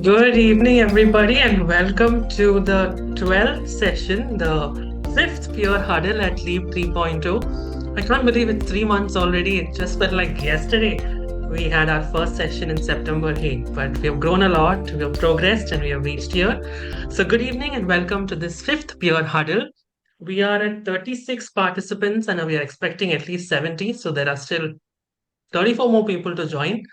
Good evening, everybody, and welcome to the 12th session, the fifth Pure Huddle at LEAP 3.0. I can't believe it's 3 months already. It just felt like yesterday we had our first session in September 8th, but we have grown a lot, we have progressed, and we have reached here. So, good evening, and welcome to this fifth Pure Huddle. We are at 36 participants, and we are expecting at least 70, so there are still 34 more people to join.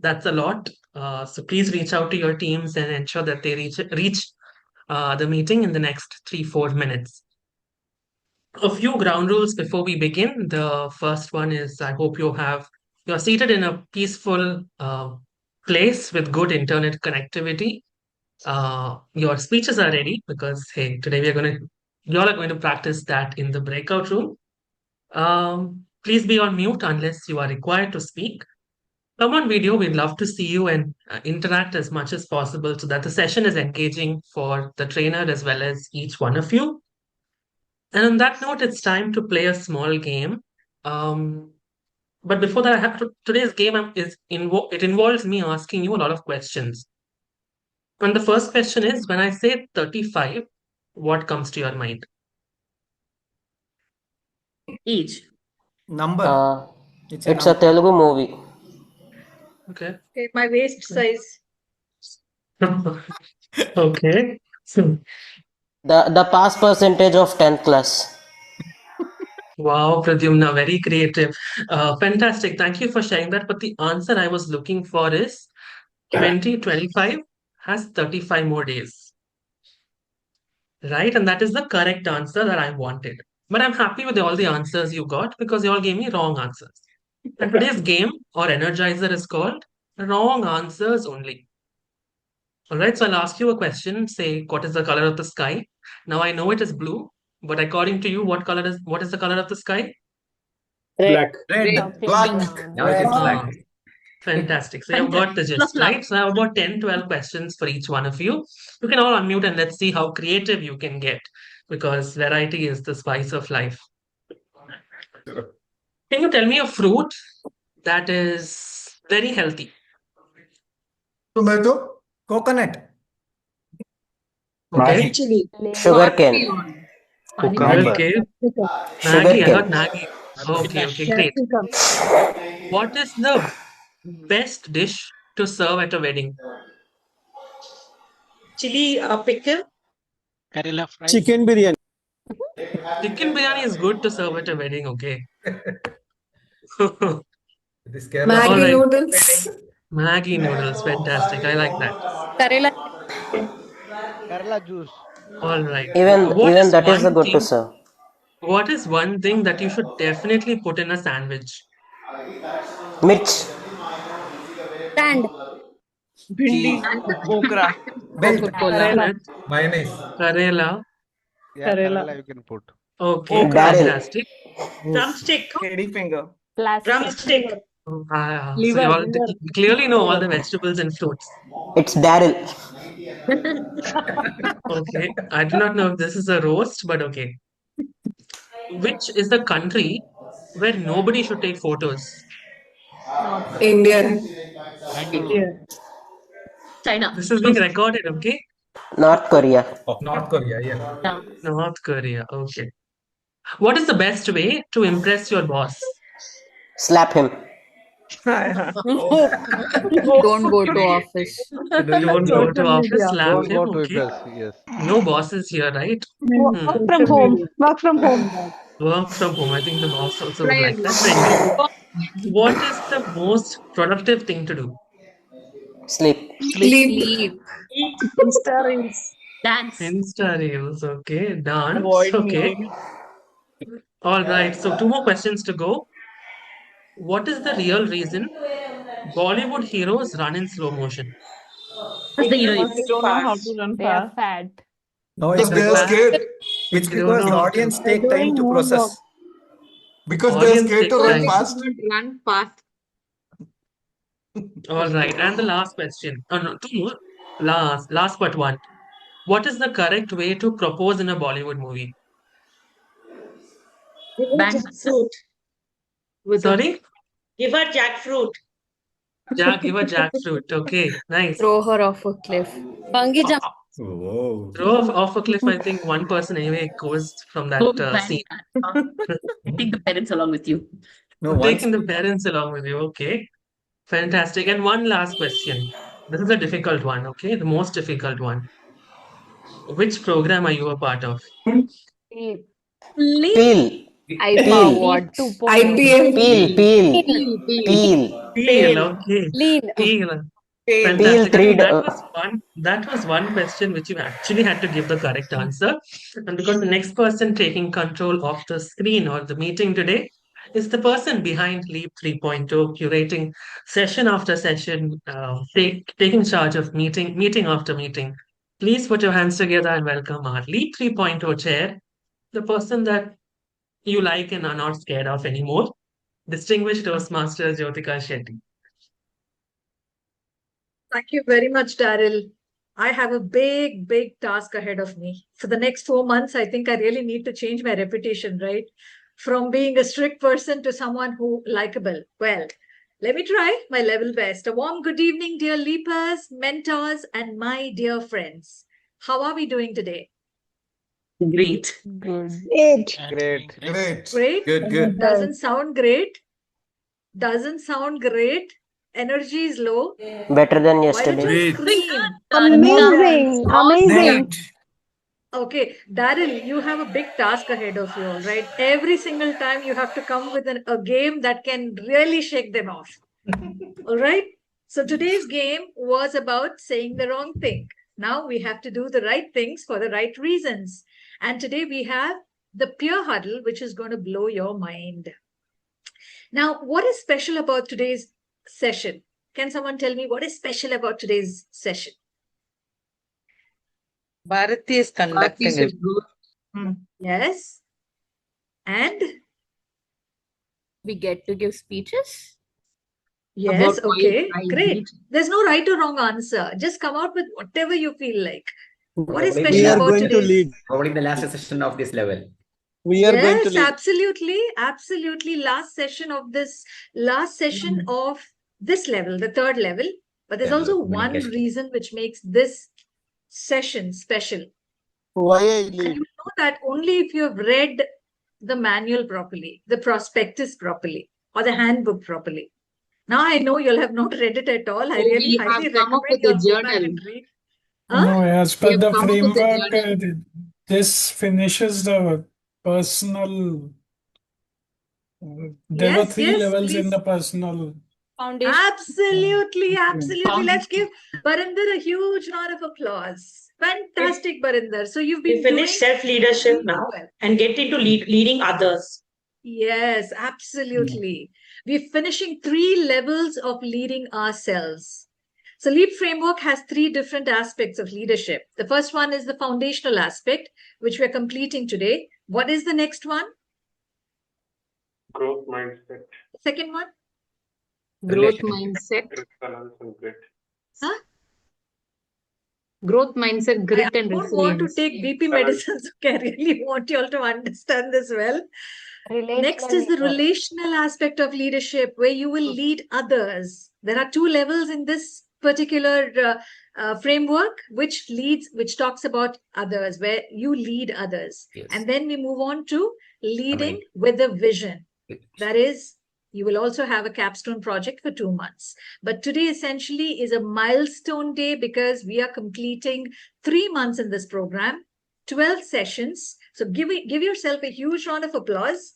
That's a lot. So please reach out to your teams and ensure that they reach the meeting in the next 3-4 minutes. A few ground rules before we begin. The first one is I hope you're seated in a peaceful place with good internet connectivity. Your speeches are ready because hey, today you all are going to practice that in the breakout room. Please be on mute unless you are required to speak. Come on video, we'd love to see you and interact as much as possible so that the session is engaging for the trainer as well as each one of you. And on that note, it's time to play a small game. Um, but before that, today's game it involves me asking you a lot of questions. And the first question is, when I say 35, what comes to your mind? Each. Number. Uh, It's it's a Telugu movie. Okay. Okay, my waist size. Okay. The pass percentage of 10th class. Wow, Pradyumna, very creative. Fantastic. Thank you for sharing that. But the answer I was looking for is 2025 has 35 more days, right? And that is the correct answer that I wanted. But I'm happy with all the answers you got because you all gave me wrong answers. And today's game or energizer is called wrong answers only. All right, so I'll ask you a question. Say, what is the color of the sky? Now I know it is blue, but according to you, what is the color of the sky? Black. Red. Black. Now it is black. Fantastic. So you've got the gist, right? So I have about 10, 12 questions for each one of you. You can all unmute and let's see how creative you can get because variety is the spice of life. Can you tell me a fruit that is very healthy? Tomato. Coconut. Okay. Actually, Sugarcane. Okay. Maggie, I got Sugarcane. Maggie. Okay, great. What is the best dish to serve at a wedding? chili pickle. Karela fry. Chicken biryani. Chicken biryani is good to serve at a wedding, okay. Maggi All right. noodles. Maggie noodles, fantastic. I like that. Karela juice. All right. Even that is a good to serve. What is one thing that you should definitely put in a sandwich? Mirch. Sand. Bhindi. Okra. Coconut, Mayonnaise. Karela. Yeah, Karela you can put. Okay, Barrel. fantastic. Drumstick. Lady finger. Drumstick. So you all clearly know all the vegetables and fruits. It's Daryl. Okay, I do not know if this is a roast, but okay. Which is the country where nobody should take photos? India. Bangalore. China. This is being recorded, okay? North Korea. North Korea, yeah. North Korea, okay. What is the best way to impress your boss? Slap him. Don't go to office. Don't go to office, slap Don't him, go to okay? impress. Yes. No bosses here, right? Work from home. Work from home. Work from home. I think the boss also would like that. Anyway, what is the most productive thing to do? Sleep. Sleep. Insta reels. Dance. Insta reels, okay. Dance, okay. All right, so 2 more questions to go. What is the real reason Bollywood heroes run in slow motion? That's the hero. They don't know how to run fast. No, it's Because they are scared. It's They don't because know the how to- audience They're take time doing to moonwalk. process. Because they are Audience scared to takes run time. fast. Run fast. All right, and the last question. Oh no, 2 more. Last but one. What is the correct way to propose in a Bollywood movie? Jackfruit. Sorry? Give her jackfruit. Give a jackfruit. Okay, nice. Throw her off a cliff. Bungee jump. Whoa. Throw off a cliff. I think one person anyway goes from that scene. Take the parents along with you. No, once. Taking the parents along with you. Okay, fantastic. And one last question. This is a difficult one. Okay, the most difficult one. Which program are you a part of? Leap. Peel. I Peel. what? IPM. Peel. Peel. Peel. Okay, Lean. peel. Peel Fantastic. I think three. that was one question which you actually had to give the correct answer. And because the next person taking control of the screen or the meeting today is the person behind Leap 3.0, curating session after session, taking charge of meeting after meeting. Please put your hands together and welcome our Leap 3.0 chair, the person that you like and are not scared of anymore, distinguished Toastmaster Jyotika Shetty. Thank you very much, Daryl. I have a big task ahead of me. For the next 4 months, I think I really need to change my reputation, right? From being a strict person to someone who likable. Well, let me try my level best. A warm good evening, dear leapers, mentors, and my dear friends. How are we doing today? Great. Good. Great. Great. Great? Good. Doesn't sound great. Doesn't sound great. Energy is low. Better than Why yesterday. don't you Great. scream? Amazing. Amazing. Okay, Daryl, you have a big task ahead of you, all right? Every single time you have to come with a game that can really shake them off. All right? So today's game was about saying the wrong thing. Now we have to do the right things for the right reasons. And today we have the peer huddle, which is going to blow your mind. Now, what is special about today's session? Can someone tell me what is special about today's session? Bharathi is conducting it. Yes. And? We get to give speeches? Yes, About why okay, I great. need- There's no right or wrong answer. Just come out with whatever you feel like. What is We special are about going to today's? lead. Probably the last session of this level. We are going to Yes, lead. absolutely. Last session of this level, the third level. But there's also one Communication. reason which makes this session special. Why I And lead? you know that only if you have read the manual properly, the prospectus properly, or the handbook properly. Now I know you'll have not read it at all. I Oh, really we have highly come up recommend with you a go back journal. and read. Huh? No, as We per have the come up with a framework, journal. this finishes the personal. There were three levels in please. the personal. Foundation. Absolutely. Foundation. Let's give Barinder a huge round of applause. Fantastic, Barinder. So you've been We finish doing self-leadership now well. and get into leading others. Yes, absolutely. We're finishing 3 levels of leading ourselves. So LEAP framework has 3 different aspects of leadership. The first one is the foundational aspect, which we're completing today. What is the next one? Growth mindset. Second one? Growth mindset. Huh? Growth mindset, grit, I and don't want to resilience. take BP medicines. Okay, I really want you all to understand this well. Next is the relational aspect of leadership, where you will lead others. There are 2 levels in this particular framework, which talks about others, where you lead others. Yes. And then we move on to leading with a vision. That is, you will also have a capstone project for 2 months. But today essentially is a milestone day because we are completing 3 months in this program, 12 sessions. So give yourself a huge round of applause.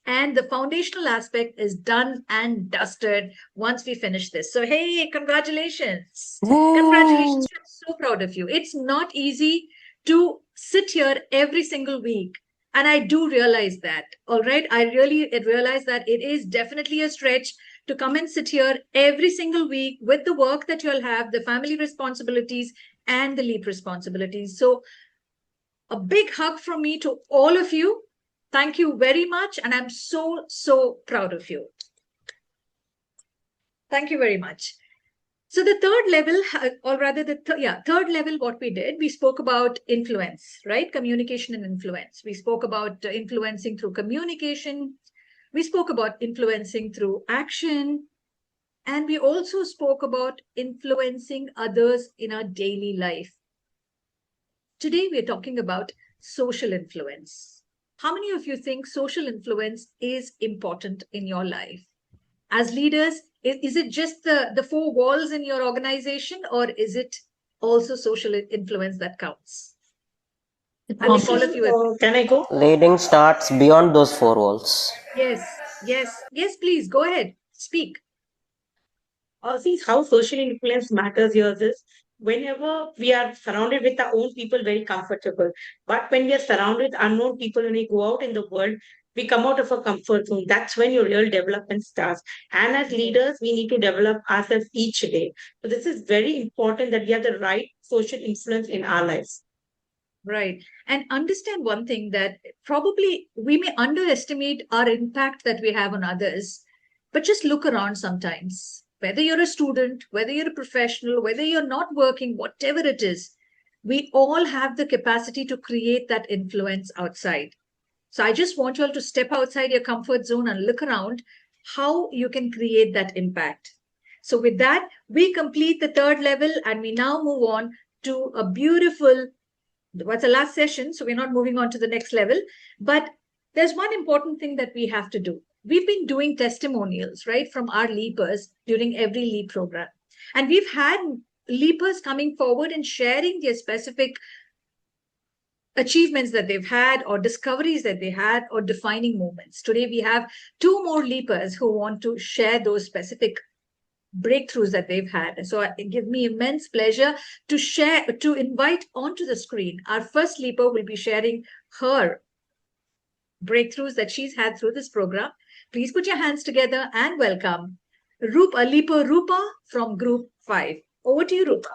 And the foundational aspect is done and dusted once we finish this. So, hey, congratulations. Congratulations. I'm so proud of you. It's not easy to sit here every single week. And I do realize that, all right? I really realize that it is definitely a stretch to come and sit here every single week with the work that you'll have, the family responsibilities and the LEAP responsibilities. So a big hug from me to all of you. Thank you very much. And I'm so proud of you. Thank you very much. So the third level, or rather third level, what we did, we spoke about influence, right? Communication and influence. We spoke about influencing through communication. We spoke about influencing through action. And we also spoke about influencing others in our daily life. Today, we're talking about social influence. How many of you think social influence is important in your life? As leaders, is it just the four walls in your organization, or is it also social influence that counts? I think all of you. Can I go? Leading starts beyond those four walls. Yes, please go ahead. Speak. See how social influence matters here is whenever we are surrounded with our own people, very comfortable. But when we are surrounded with unknown people, when we go out in the world, we come out of a comfort zone. That's when your real development starts. And as leaders, we need to develop ourselves each day. So this is very important that we have the right social influence in our lives. Right. And understand one thing, that probably we may underestimate our impact that we have on others, but just look around sometimes. Whether you're a student, whether you're a professional, whether you're not working, whatever it is, we all have the capacity to create that influence outside. So I just want you all to step outside your comfort zone and look around how you can create that impact. So with that, we complete the third level and we now move on to a beautiful, what's the last session, so we're not moving on to the next level. But there's one important thing that we have to do. We've been doing testimonials, right, from our leapers during every leap program. And we've had leapers coming forward and sharing their specific achievements that they've had or discoveries that they had or defining moments. Today, we have two more leapers who want to share those specific breakthroughs that they've had. So it gives me immense pleasure to invite onto the screen. Our first leaper will be sharing her breakthroughs that she's had through this program. Please put your hands together and welcome leaper Rupa from Group 5. Over to you, Rupa.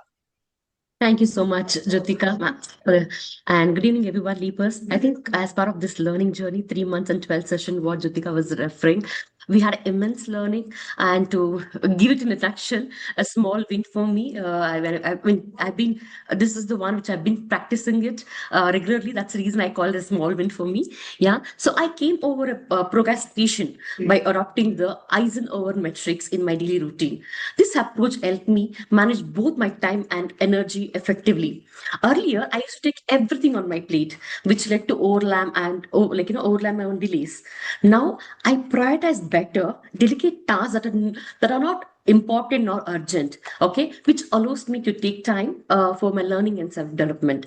Thank you so much, Jyotika, ma'am. And good evening, everyone, leapers. I think as part of this learning journey, 3 months and 12 session, what Jyotika was referring, we had immense learning. And to give it in a nutshell, a small win for me. This is the one which I've been practicing it regularly. That's the reason I call it a small win for me. Yeah. So I came over a procrastination by adopting the Eisenhower metrics in my daily routine. This approach helped me manage both my time and energy effectively. Earlier, I used to take everything on my plate, which led to overlap my own delays. Now I prioritize better, delegate tasks that are not important nor urgent, okay, which allows me to take time for my learning and self-development.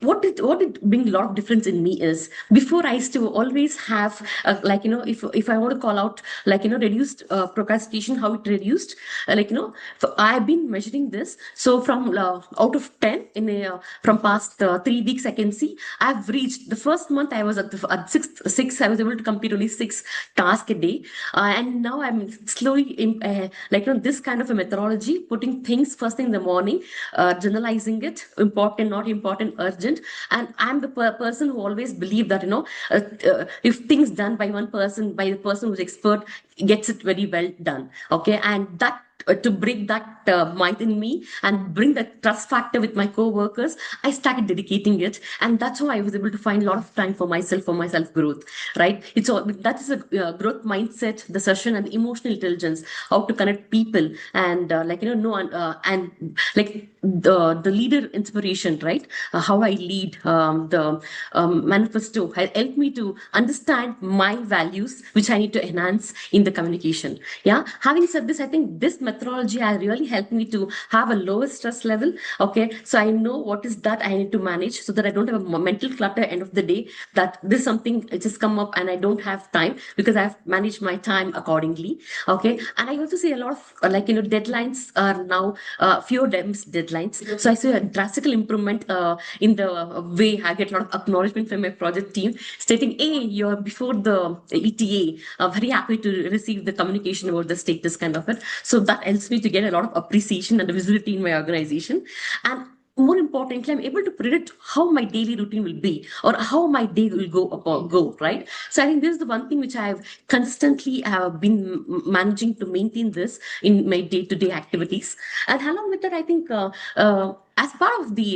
What did bring a lot of difference in me is before I used to always have if I want to call out reduced procrastination, how it reduced I've been measuring this. So from out of 10 from past 3 weeks, I can see I've reached the first month. I was at six. I was able to complete only 6 tasks a day, and now I'm slowly this kind of a methodology, putting things first thing in the morning, generalizing it, important, not important, urgent. And I'm the person who always believe that if things done by one person, by the person who's expert, gets it very well done, okay. And that to bring that mind in me and bring that trust factor with my co-workers, I started dedicating it, and that's how I was able to find a lot of time for myself growth, right? It's all that is a growth mindset, the session, and the emotional intelligence, how to connect people, and the leader inspiration, right? How I lead, the manifesto helped me to understand my values, which I need to enhance in the communication. Yeah. Having said this, I think this methodology has really helped me to have a lower stress level. Okay. So I know what is that I need to manage so that I don't have a mental clutter end of the day, that this something just come up and I don't have time because I've managed my time accordingly. Okay. And I also see a lot of deadlines are now fewer deadlines. So I see a drastic improvement in the way I get a lot of acknowledgement from my project team stating, hey, you're before the ETA. Very happy to receive the communication about the status kind of it. So that helps me to get a lot of appreciation and visibility in my organization. And more importantly, I'm able to predict how my daily routine will be or how my day will go, right? So I think this is the one thing which I've consistently been managing to maintain this in my day-to-day activities. And along with that, I think as part of the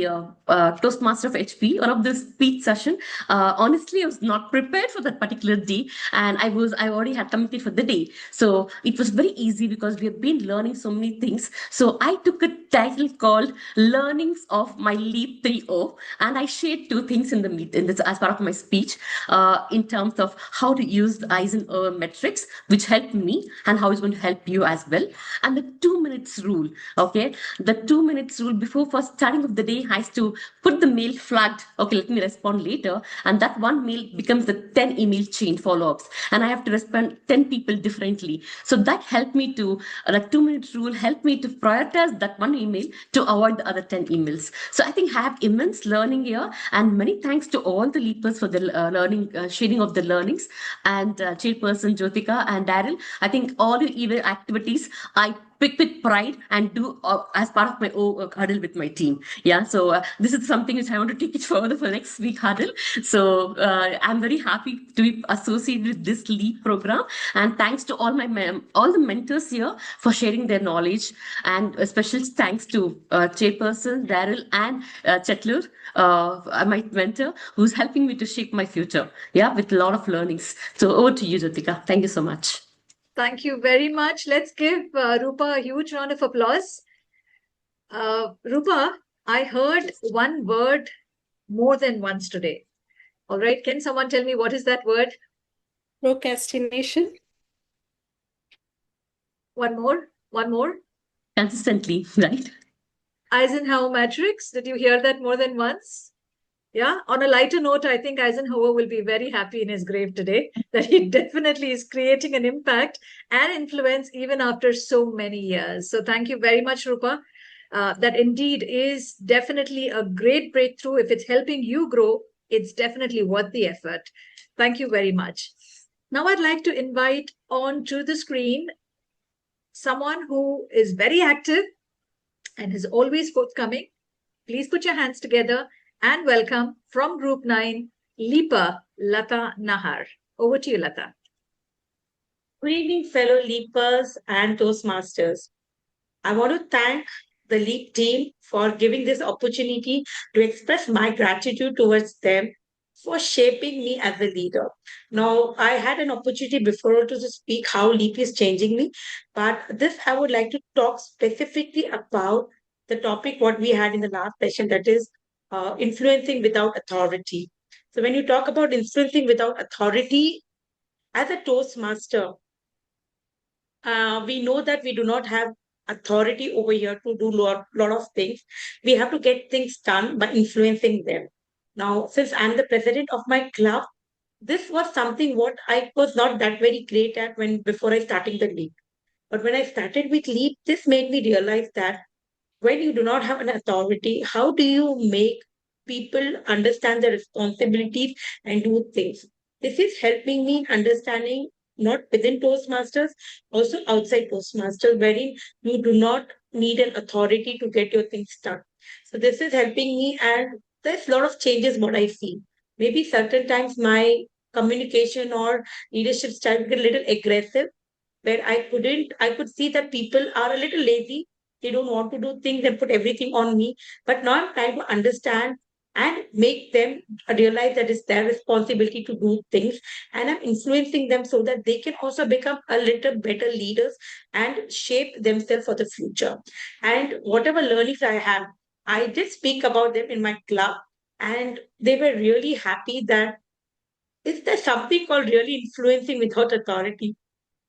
Toastmaster of HP, one of the speech session, honestly, I was not prepared for that particular day, and I already had committed for the day. So it was very easy because we have been learning so many things. So I took a title called "Learnings of My Leap 3.0," and I shared two things in the in this as part of my speech, in terms of how to use the Eisenhower metrics, which helped me, and how it's going to help you as well, and the 2 minutes rule. Okay, the 2 minutes rule before first starting of the day has to put the mail flagged. Okay, let me respond later, and that one mail becomes the 10 email chain follow-ups, and I have to respond 10 people differently. So that helped me to the 2 minute rule helped me to prioritize that one email to avoid the other 10 emails. So I think I have immense learning here, and many thanks to all the leapers for the learning sharing of the learnings, and chairperson Jyotika and Daryl. I think all your event activities I pick with pride and do as part of my huddle with my team. Yeah, so this is something which I want to take it further for next week huddle. So I'm very happy to be associated with this LEAP program, and thanks to all all the mentors here for sharing their knowledge, and a special thanks to chairperson Daryl and Chetler, my mentor, who's helping me to shape my future. Yeah, with a lot of learnings. So over to you, Jyotika. Thank you so much. Thank you very much. Let's give Rupa a huge round of applause. Rupa, I heard one word more than once today. All right. Can someone tell me what is that word? Procrastination. One more. One more. Consistently, right? Eisenhower matrix. Did you hear that more than once? Yeah. On a lighter note, I think Eisenhower will be very happy in his grave today that he definitely is creating an impact and influence even after so many years. So thank you very much, Rupa. That indeed is definitely a great breakthrough. If it's helping you grow, it's definitely worth the effort. Thank you very much. Now I'd like to invite onto the screen someone who is very active and is always forthcoming. Please put your hands together and welcome from Group 9, Leaper Lata Nahar. Over to you, Lata. Good evening, fellow Leapers and Toastmasters. I want to thank the LEAP team for giving this opportunity to express my gratitude towards them for shaping me as a leader. Now, I had an opportunity before to speak how LEAP is changing me, but this I would like to talk specifically about the topic what we had in the last session, that is influencing without authority. So when you talk about influencing without authority, as a Toastmaster, we know that we do not have authority over here to do lot of things. We have to get things done by influencing them. Now, since I'm the president of my club, this was something what I was not that very great at when before I started the league. But when I started with LEAP, this made me realize that when you do not have an authority, how do you make people understand their responsibilities and do things? This is helping me understanding not within Toastmasters, also outside Toastmasters, wherein you do not need an authority to get your things done. So this is helping me, and there's a lot of changes what I see. Maybe certain times my communication or leadership style get a little aggressive, where I could see that people are a little lazy. They don't want to do things and put everything on me. But now I'm trying to understand and make them realize that it's their responsibility to do things. And I'm influencing them so that they can also become a little better leaders and shape themselves for the future. And whatever learnings I have, I did speak about them in my club, and they were really happy that is there something called really influencing without authority?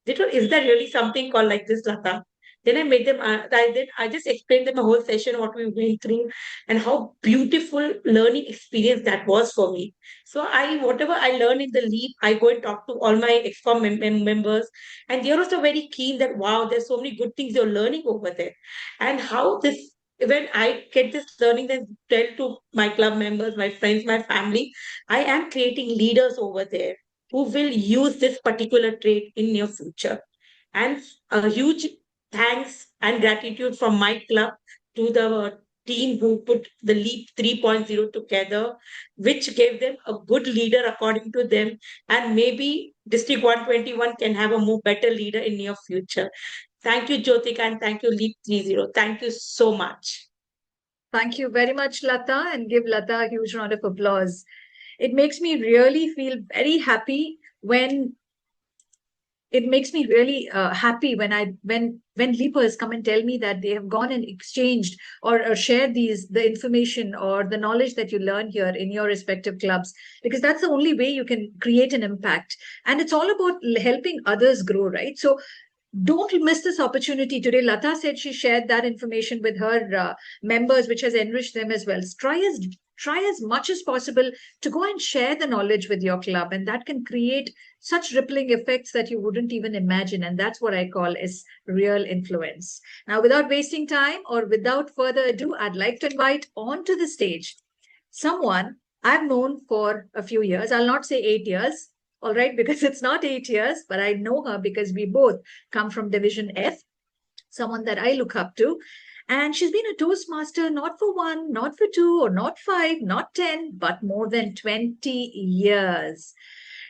Is there really something called like this, Lata? Then I made them, I just explained them a whole session, what we went through, and how beautiful learning experience that was for me. So whatever I learned in the LEAP, I go and talk to all my ExCom members, and they're also very keen that, wow, there's so many good things you're learning over there. And how this, when I get this learning, then tell to my club members, my friends, my family, I am creating leaders over there who will use this particular trait in your future. And a huge thanks and gratitude from my club to the team who put the LEAP 3.0 together, which gave them a good leader according to them. And maybe District 121 can have a more better leader in near future. Thank you, Jyotika, and thank you, LEAP 3.0. Thank you so much. Thank you very much, Lata, and give Lata a huge round of applause. It makes me really feel very happy when when leapers come and tell me that they have gone and exchanged or shared the information or the knowledge that you learn here in your respective clubs, because that's the only way you can create an impact. And it's all about helping others grow, right? So don't miss this opportunity today. Lata said she shared that information with her members, which has enriched them as well. Try as much as possible to go and share the knowledge with your club, and that can create such rippling effects that you wouldn't even imagine. And that's what I call is real influence. Now, without wasting time or without further ado, I'd like to invite onto the stage someone I've known for a few years. I'll not say 8 years, all right, because it's not 8 years, but I know her because we both come from Division F, someone that I look up to. And she's been a Toastmaster not for one, not for two, or not five, not 10, but more than 20 years.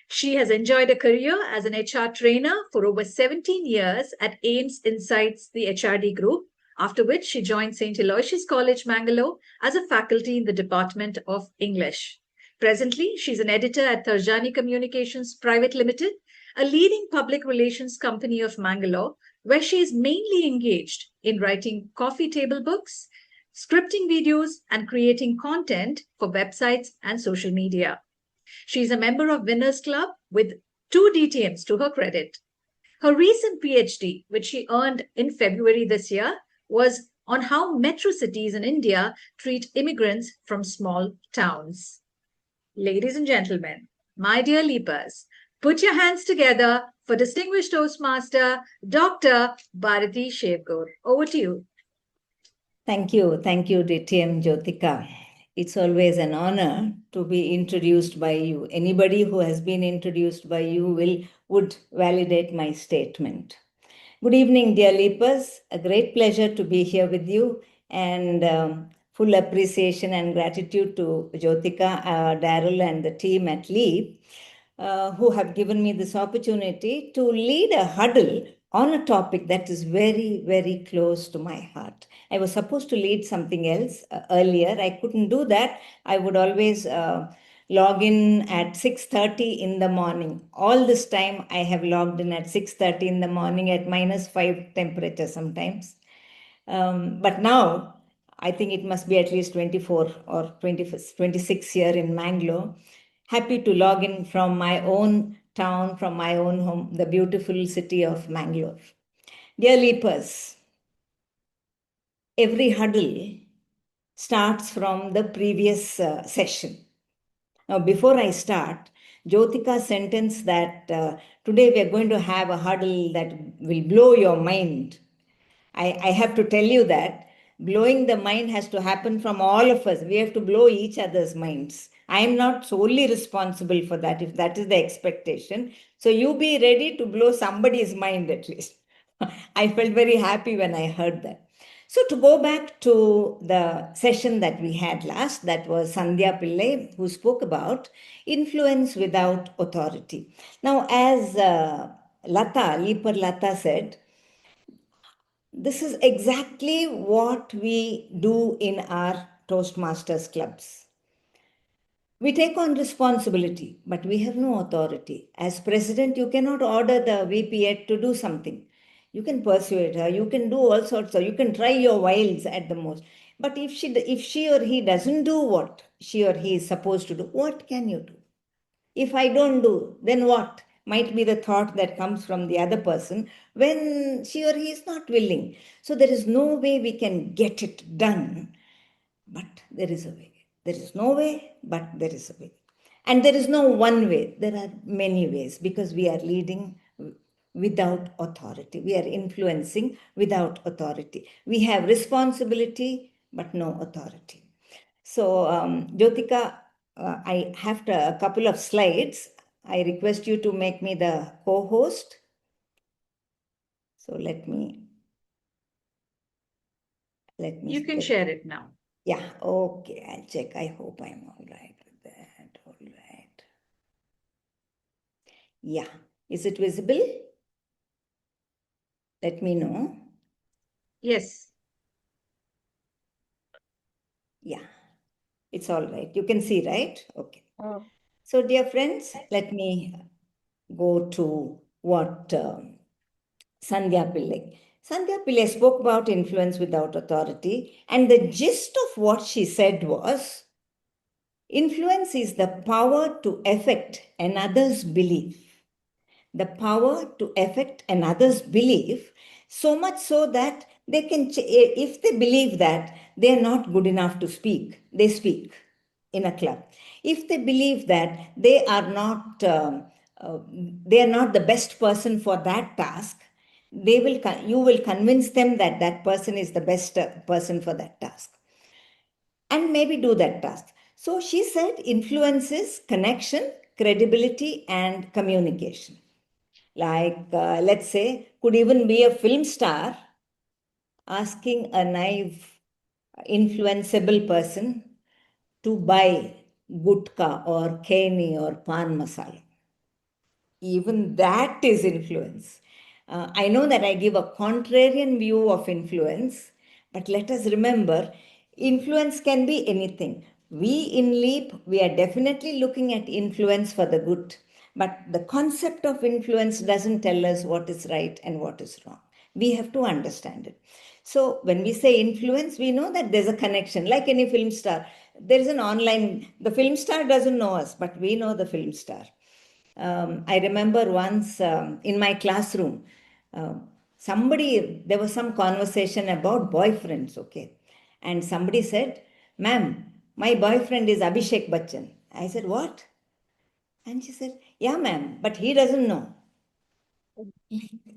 She has enjoyed a career as an HR trainer for over 17 years at AIMS Insights, the HRD group, after which she joined St. Aloysius College, Mangalore, as a faculty in the Department of English. Presently, she's an editor at Tarjani Communications Private Limited, a leading public relations company of Mangalore, where she is mainly engaged in writing coffee table books, scripting videos, and creating content for websites and social media. She is a member of Winners Club with 2 DTMs to her credit. Her recent PhD, which she earned in February this year, was on how metro cities in India treat immigrants from small towns. Ladies and gentlemen, my dear leapers, put your hands together for distinguished Toastmaster, Dr. Bharathi Shevgoor. Over to you. Thank you. Thank you, DTM Jyotika. It's always an honor to be introduced by you. Anybody who has been introduced by you would validate my statement. Good evening, dear leapers. A great pleasure to be here with you, and full appreciation and gratitude to Jyotika, Daryl, and the team at LEAP, who have given me this opportunity to lead a huddle on a topic that is very, very close to my heart. I was supposed to lead something else earlier. I couldn't do that. I would always log in at 6:30 in the morning. All this time I have logged in at 6:30 in the morning at -5 temperature sometimes. But now I think it must be at least 24 or 26 here in Mangalore. Happy to log in from my own town, from my own home, the beautiful city of Mangalore. Dear leapers, every huddle starts from the previous session. Now, before I start, Jyotika's sentence that today we are going to have a huddle that will blow your mind. I have to tell you that blowing the mind has to happen from all of us. We have to blow each other's minds. I am not solely responsible for that, if that is the expectation. So you be ready to blow somebody's mind at least. I felt very happy when I heard that. So to go back to the session that we had last, that was Sandhya Pillai, who spoke about influence without authority. Now, as Leaper Lata said, this is exactly what we do in our Toastmasters clubs. We take on responsibility, but we have no authority. As president, you cannot order the VP to do something. You can persuade her, you can do all sorts of, you can try your wiles at the most. But if she or he doesn't do what she or he is supposed to do, what can you do? If I don't do, then what? Might be the thought that comes from the other person when she or he is not willing. So there is no way we can get it done, but there is a way. There is no way, but there is a way. And there is no one way. There are many ways because we are leading without authority. We are influencing without authority. We have responsibility, but no authority. So, Jyotika, I have a couple of slides. I request you to make me the co-host. So let me. You can share it now. Yeah, okay, I'll check. I hope I'm all right with that. All right. Yeah, is it visible? Let me know. Yes. Yeah, it's all right. You can see, right? Okay. So, dear friends, let me go to what Sandhya Pillai. Sandhya Pillai spoke about influence without authority, and the gist of what she said was influence is the power to affect another's belief. The power to affect another's belief, so much so that they can, if they believe that they are not good enough to speak, they speak in a club. If they believe that they are not the best person for that task, you will convince them that that person is the best person for that task, and maybe do that task. So she said influence is connection, credibility, and communication. Like, let's say, could even be a film star asking a naive, influenceable person to buy gutka or keni or pan masala. Even that is influence. I know that I give a contrarian view of influence, but let us remember, influence can be anything. We in LEAP, we are definitely looking at influence for the good, but the concept of influence doesn't tell us what is right and what is wrong. We have to understand it. So when we say influence, we know that there's a connection. Like any film star, there is an online, the film star doesn't know us, but we know the film star. I remember once in my classroom, there was some conversation about boyfriends, okay? And somebody said, "Ma'am, my boyfriend is Abhishek Bachchan." I said, "What?" And she said, "Yeah, ma'am, but he doesn't know."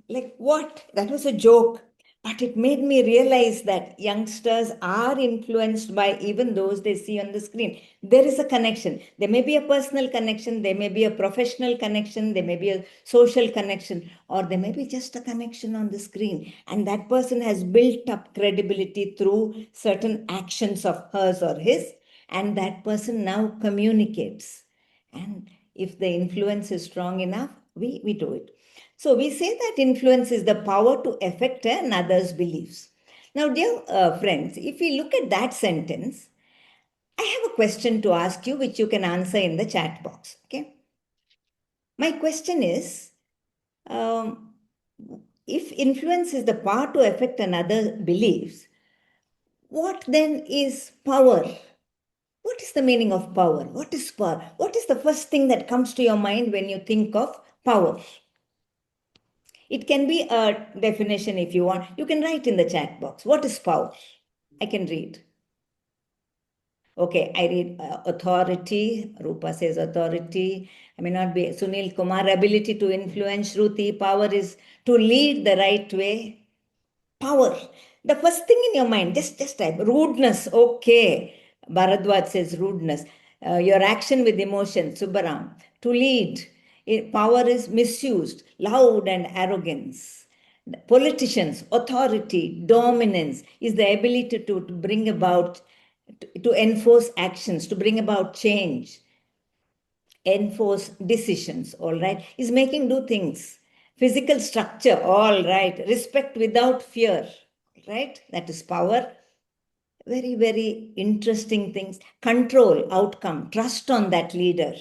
Like what? That was a joke. But it made me realize that youngsters are influenced by even those they see on the screen. There is a connection. There may be a personal connection, there may be a professional connection, there may be a social connection, or there may be just a connection on the screen. And that person has built up credibility through certain actions of hers or his, and that person now communicates. And if the influence is strong enough, we do it. So we say that influence is the power to affect another's beliefs. Now, dear friends, if we look at that sentence, I have a question to ask you, which you can answer in the chat box. Okay. My question is, if influence is the power to affect another beliefs, what then is power? What is the meaning of power? What is power? What is the first thing that comes to your mind when you think of power? It can be a definition if you want. You can write in the chat box. What is power? I can read. Okay, I read authority. Rupa says authority. I may not be. Sunil Kumar, ability to influence. Shruti, power is to lead the right way. Power. The first thing in your mind, just type rudeness. Okay. Bharadwaj says rudeness. Your action with emotion. Subbaram. To lead. Power is misused, loud and arrogance. Politicians, authority, dominance is the ability to bring about, to enforce actions, to bring about change, enforce decisions, all right, is making do things. Physical structure, all right, respect without fear, right, that is power. Very, very interesting things. Control, outcome, trust on that leader.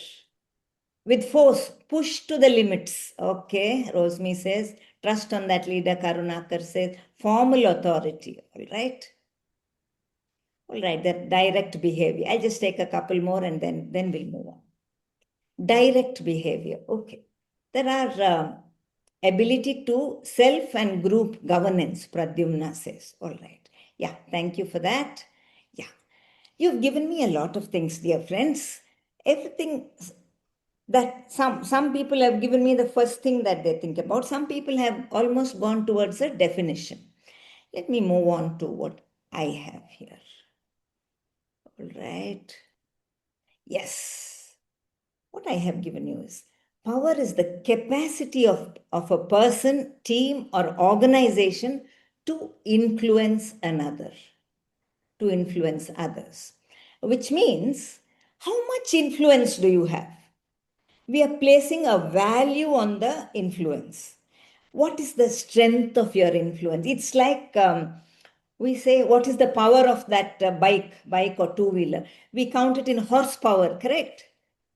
With force, push to the limits. Okay, Rosmi says, trust on that leader. Karunakar says, formal authority. All right. All right, that direct behavior. I'll just take a couple more and then we'll move on. Direct behavior. Okay. There are ability to self and group governance, Pradyumna says. All right. Yeah, thank you for that. Yeah. You've given me a lot of things, dear friends. Everything that some people have given me the first thing that they think about. Some people have almost gone towards a definition. Let me move on to what I have here. All right. Yes. What I have given you is power is the capacity of a person, team, or organization to influence another, to influence others. Which means, how much influence do you have? We are placing a value on the influence. What is the strength of your influence? It's like We say, what is the power of that bike or two-wheeler? We count it in horsepower, correct?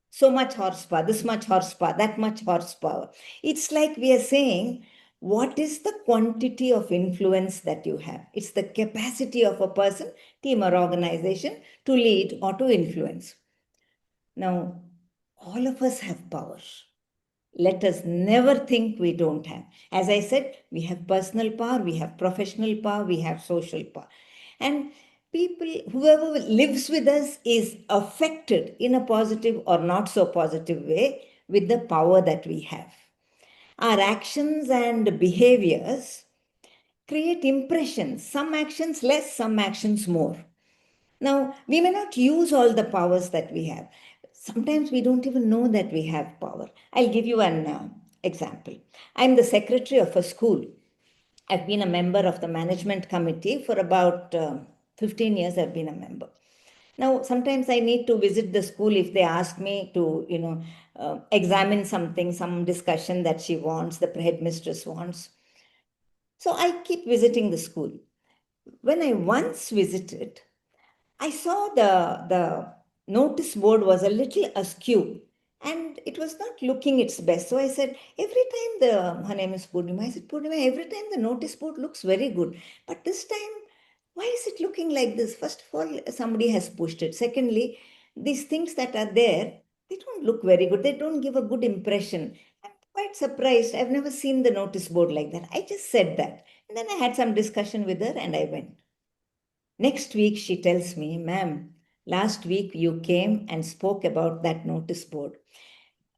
So much horsepower, this much horsepower, that much horsepower. It's like we are saying, what is the quantity of influence that you have? It's the capacity of a person, team, or organization to lead or to influence. Now, all of us have power. Let us never think we don't have. As I said, we have personal power, we have professional power, we have social power. And people, whoever lives with us is affected in a positive or not so positive way with the power that we have. Our actions and behaviors create impressions, some actions less, some actions more. Now, we may not use all the powers that we have. Sometimes we don't even know that we have power. I'll give you an example. I'm the secretary of a school. I've been a member of the management committee for about 15 years. I've been a member. Now, sometimes I need to visit the school if they ask me to, examine something, some discussion that she wants, the headmistress wants. So I keep visiting the school. When I once visited, I saw the notice board was a little askew and it was not looking its best. So I said, her name is Purnima, I said, Purnima, every time the notice board looks very good, but this time, why is it looking like this? First of all, somebody has pushed it. Secondly, these things that are there, they don't look very good. They don't give a good impression. I'm quite surprised. I've never seen the notice board like that. I just said that. And then I had some discussion with her and I went. Next week, she tells me, ma'am, last week you came and spoke about that notice board.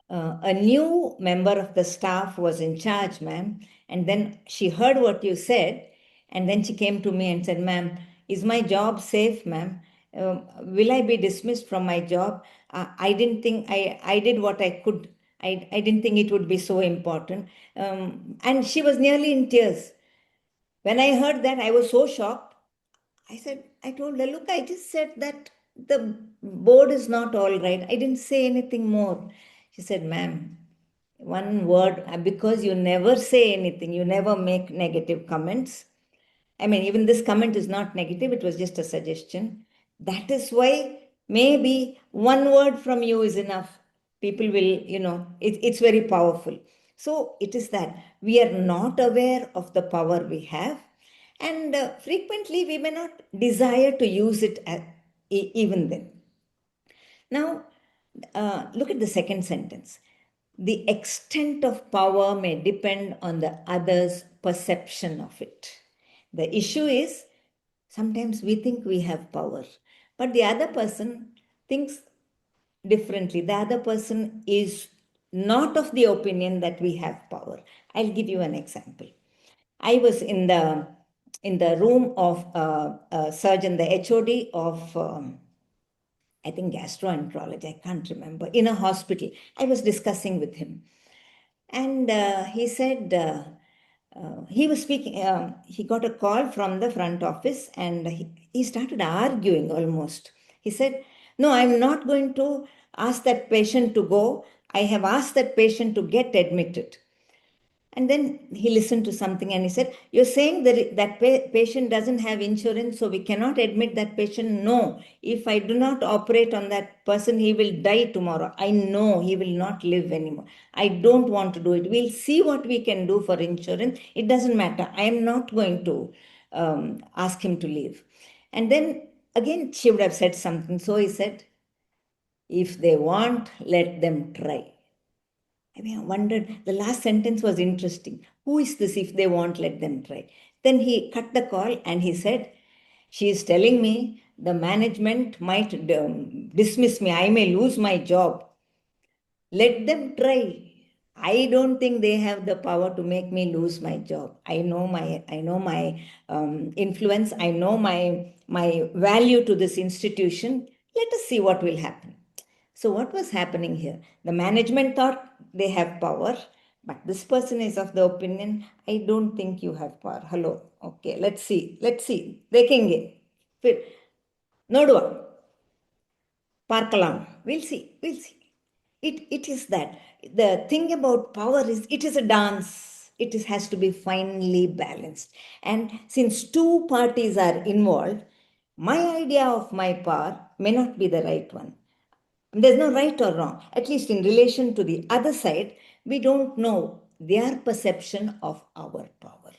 A new member of the staff was in charge, ma'am, and then she heard what you said, and then she came to me and said, ma'am, is my job safe, ma'am? Will I be dismissed from my job? I didn't think I did what I could. I didn't think it would be so important. And she was nearly in tears. When I heard that, I was so shocked. I told her, look, I just said that the board is not all right. I didn't say anything more. She said, ma'am, one word, because you never say anything, you never make negative comments. I mean, even this comment is not negative, it was just a suggestion. That is why maybe one word from you is enough. People will, it's very powerful. So it is that we are not aware of the power we have. And frequently, we may not desire to use it even then. Now, look at the second sentence. The extent of power may depend on the other's perception of it. The issue is, sometimes we think we have power, but the other person thinks differently. The other person is not of the opinion that we have power. I'll give you an example. I was in the room of a surgeon, the HOD of, I think, gastroenterology, I can't remember, in a hospital. I was discussing with him. And he said, he was speaking, he got a call from the front office and he started arguing almost. He said, no, I'm not going to ask that patient to go. I have asked that patient to get admitted. And then he listened to something and he said, you're saying that patient doesn't have insurance, so we cannot admit that patient? No, if I do not operate on that person, he will die tomorrow. I know he will not live anymore. I don't want to do it. We'll see what we can do for insurance. It doesn't matter. I am not going to ask him to leave. And then again, she would have said something. So he said, if they want, let them try. I mean, I wondered, the last sentence was interesting. Who is this if they won't let them try? Then he cut the call and he said, she is telling me the management might dismiss me. I may lose my job. Let them try. I don't think they have the power to make me lose my job. I know my influence. I know my value to this institution. Let us see what will happen. So what was happening here? The management thought they have power, but this person is of the opinion, I don't think you have power. Hello. Okay, let's see. Dekinge. Nodua. Parkalam. We'll see. It is that. The thing about power is, it is a dance. has to be finely balanced. And since two parties are involved, my idea of my power may not be the right one. There's no right or wrong. At least in relation to the other side, we don't know their perception of our power.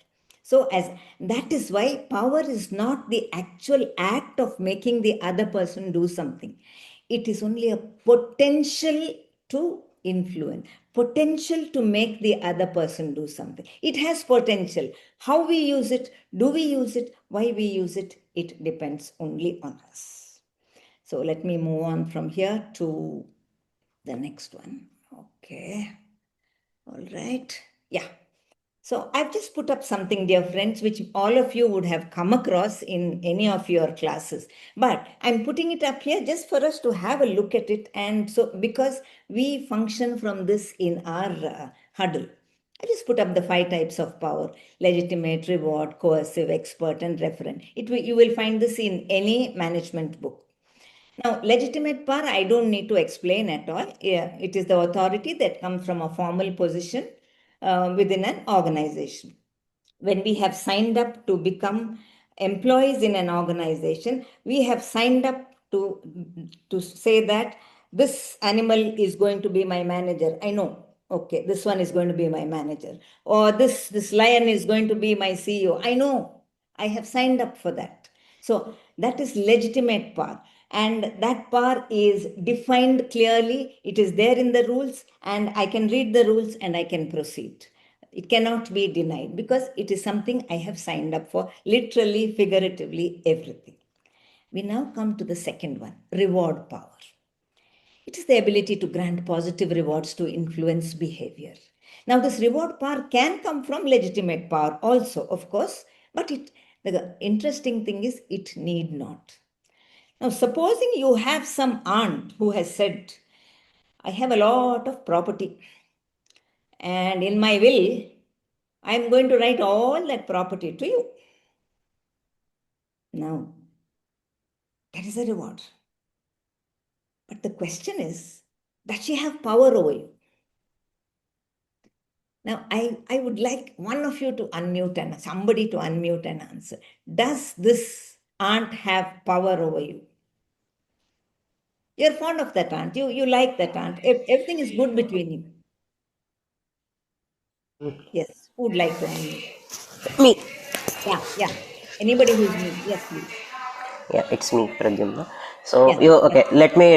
So as that is why power is not the actual act of making the other person do something. It is only a potential to influence, potential to make the other person do something. It has potential. How we use it, do we use it, why we use it, it depends only on us. So let me move on from here to the next one. Okay. All right. Yeah. So I've just put up something, dear friends, which all of you would have come across in any of your classes. But I'm putting it up here just for us to have a look at it. And so because we function from this in our huddle. I just put up the 5 types of power: legitimate, reward, coercive, expert, and referent. You will find this in any management book. Now, legitimate power, I don't need to explain at all. Yeah, it is the authority that comes from a formal position within an organization. When we have signed up to become employees in an organization, we have signed up to say that this animal is going to be my manager. I know, okay, this one is going to be my manager. Or this lion is going to be my CEO. I know, I have signed up for that. So that is legitimate power. And that power is defined clearly. It is there in the rules, and I can read the rules and I can proceed. It cannot be denied because it is something I have signed up for, literally, figuratively, everything. We now come to the second one, reward power. It is the ability to grant positive rewards to influence behavior. Now, this reward power can come from legitimate power also, of course, but the interesting thing is it need not. Now, supposing you have some aunt who has said, I have a lot of property, and in my will, I'm going to write all that property to you. Now, that is a reward. But the question is, does she have power over you? Now, I would like one of you to unmute and somebody to unmute and answer. Does this aunt have power over you? You're fond of that aunt. You like that aunt. Everything is good between you. Yes, who would like to unmute? Me. Yeah. Anybody who's me? Yes, please. Yeah, it's me, Pradyumna. So let me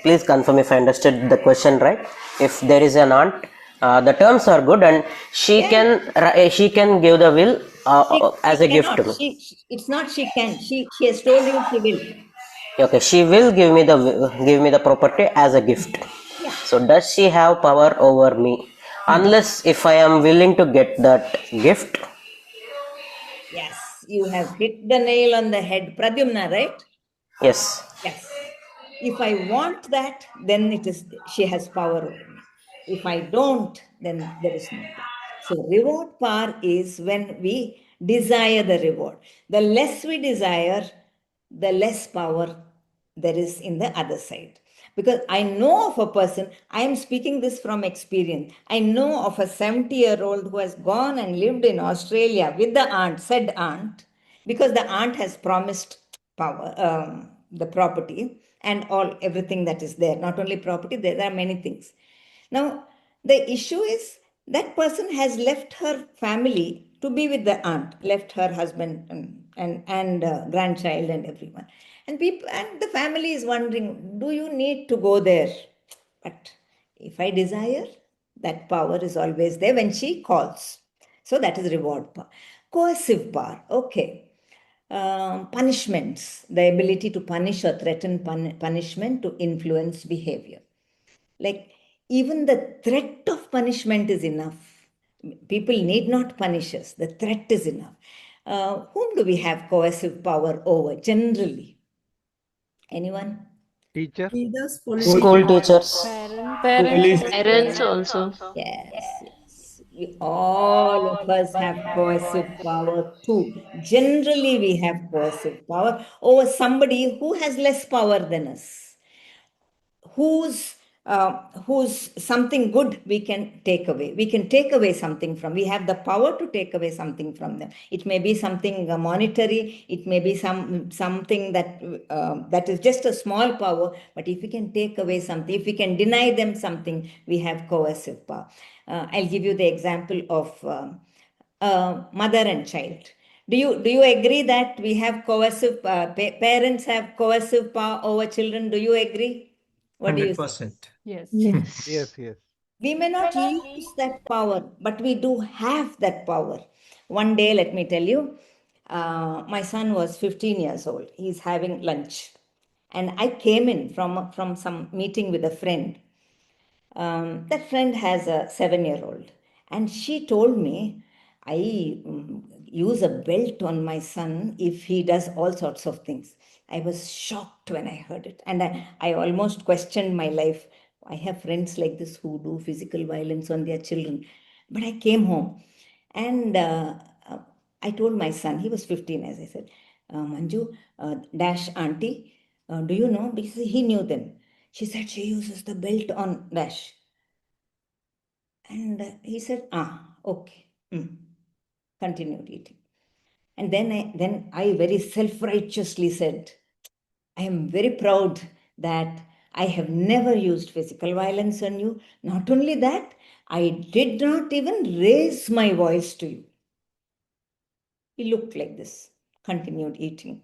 please confirm if I understood the question right. If there is an aunt, the terms are good, and she can give the will as a gift to me. It's not she can. She has told you she will. Okay, she will give me the property as a gift. Yeah. So does she have power over me? Unless if I am willing to get that gift. Yes, you have hit the nail on the head, Pradyumna, right? Yes. Yes. If I want that, then she has power over me. If I don't, then there is nothing. So reward power is when we desire the reward. The less we desire, the less power there is in the other side. Because I know of a person, I am speaking this from experience. I know of a 70-year-old who has gone and lived in Australia with the aunt, said aunt, because the aunt has promised power, the property and everything that is there. Not only property, there are many things. Now, the issue is that person has left her family to be with the aunt, left her husband and grandchild and everyone. And the family is wondering, do you need to go there? But if I desire, that power is always there when she calls. So that is reward power. Coercive power, okay. Punishments, the ability to punish or threaten punishment to influence behavior. Like even the threat of punishment is enough. People need not punish us. The threat is enough. Whom do we have coercive power over generally? Anyone? Teacher. Leaders, School teachers. Parents also. Yes. All of us have coercive power too. Generally, we have coercive power over somebody who has less power than us, whose who's something good we can take away. We can take away something from. We have the power to take away something from them. It may be something monetary. It may be something that is just a small power. But if we can take away something, if we can deny them something, we have coercive power. I'll give you the example of mother and child. Do you agree that we have coercive parents have coercive power over children? Do you agree? What do you say? 100%. Yes. Yes, yes. We may not use that power, but we do have that power. One day, let me tell you, my son was 15 years old. He's having lunch. And I came in from some meeting with a friend. That friend has a 7-year-old. And she told me, I use a belt on my son if he does all sorts of things. I was shocked when I heard it. And I almost questioned my life. I have friends like this who do physical violence on their children. But I came home and I told my son, he was 15, as I said, Manju, Dash auntie, do you know? Because he knew them. She said she uses the belt on Dash. And he said, okay. Continued eating. And then I very self-righteously said, I am very proud that I have never used physical violence on you. Not only that, I did not even raise my voice to you. He looked like this, continued eating.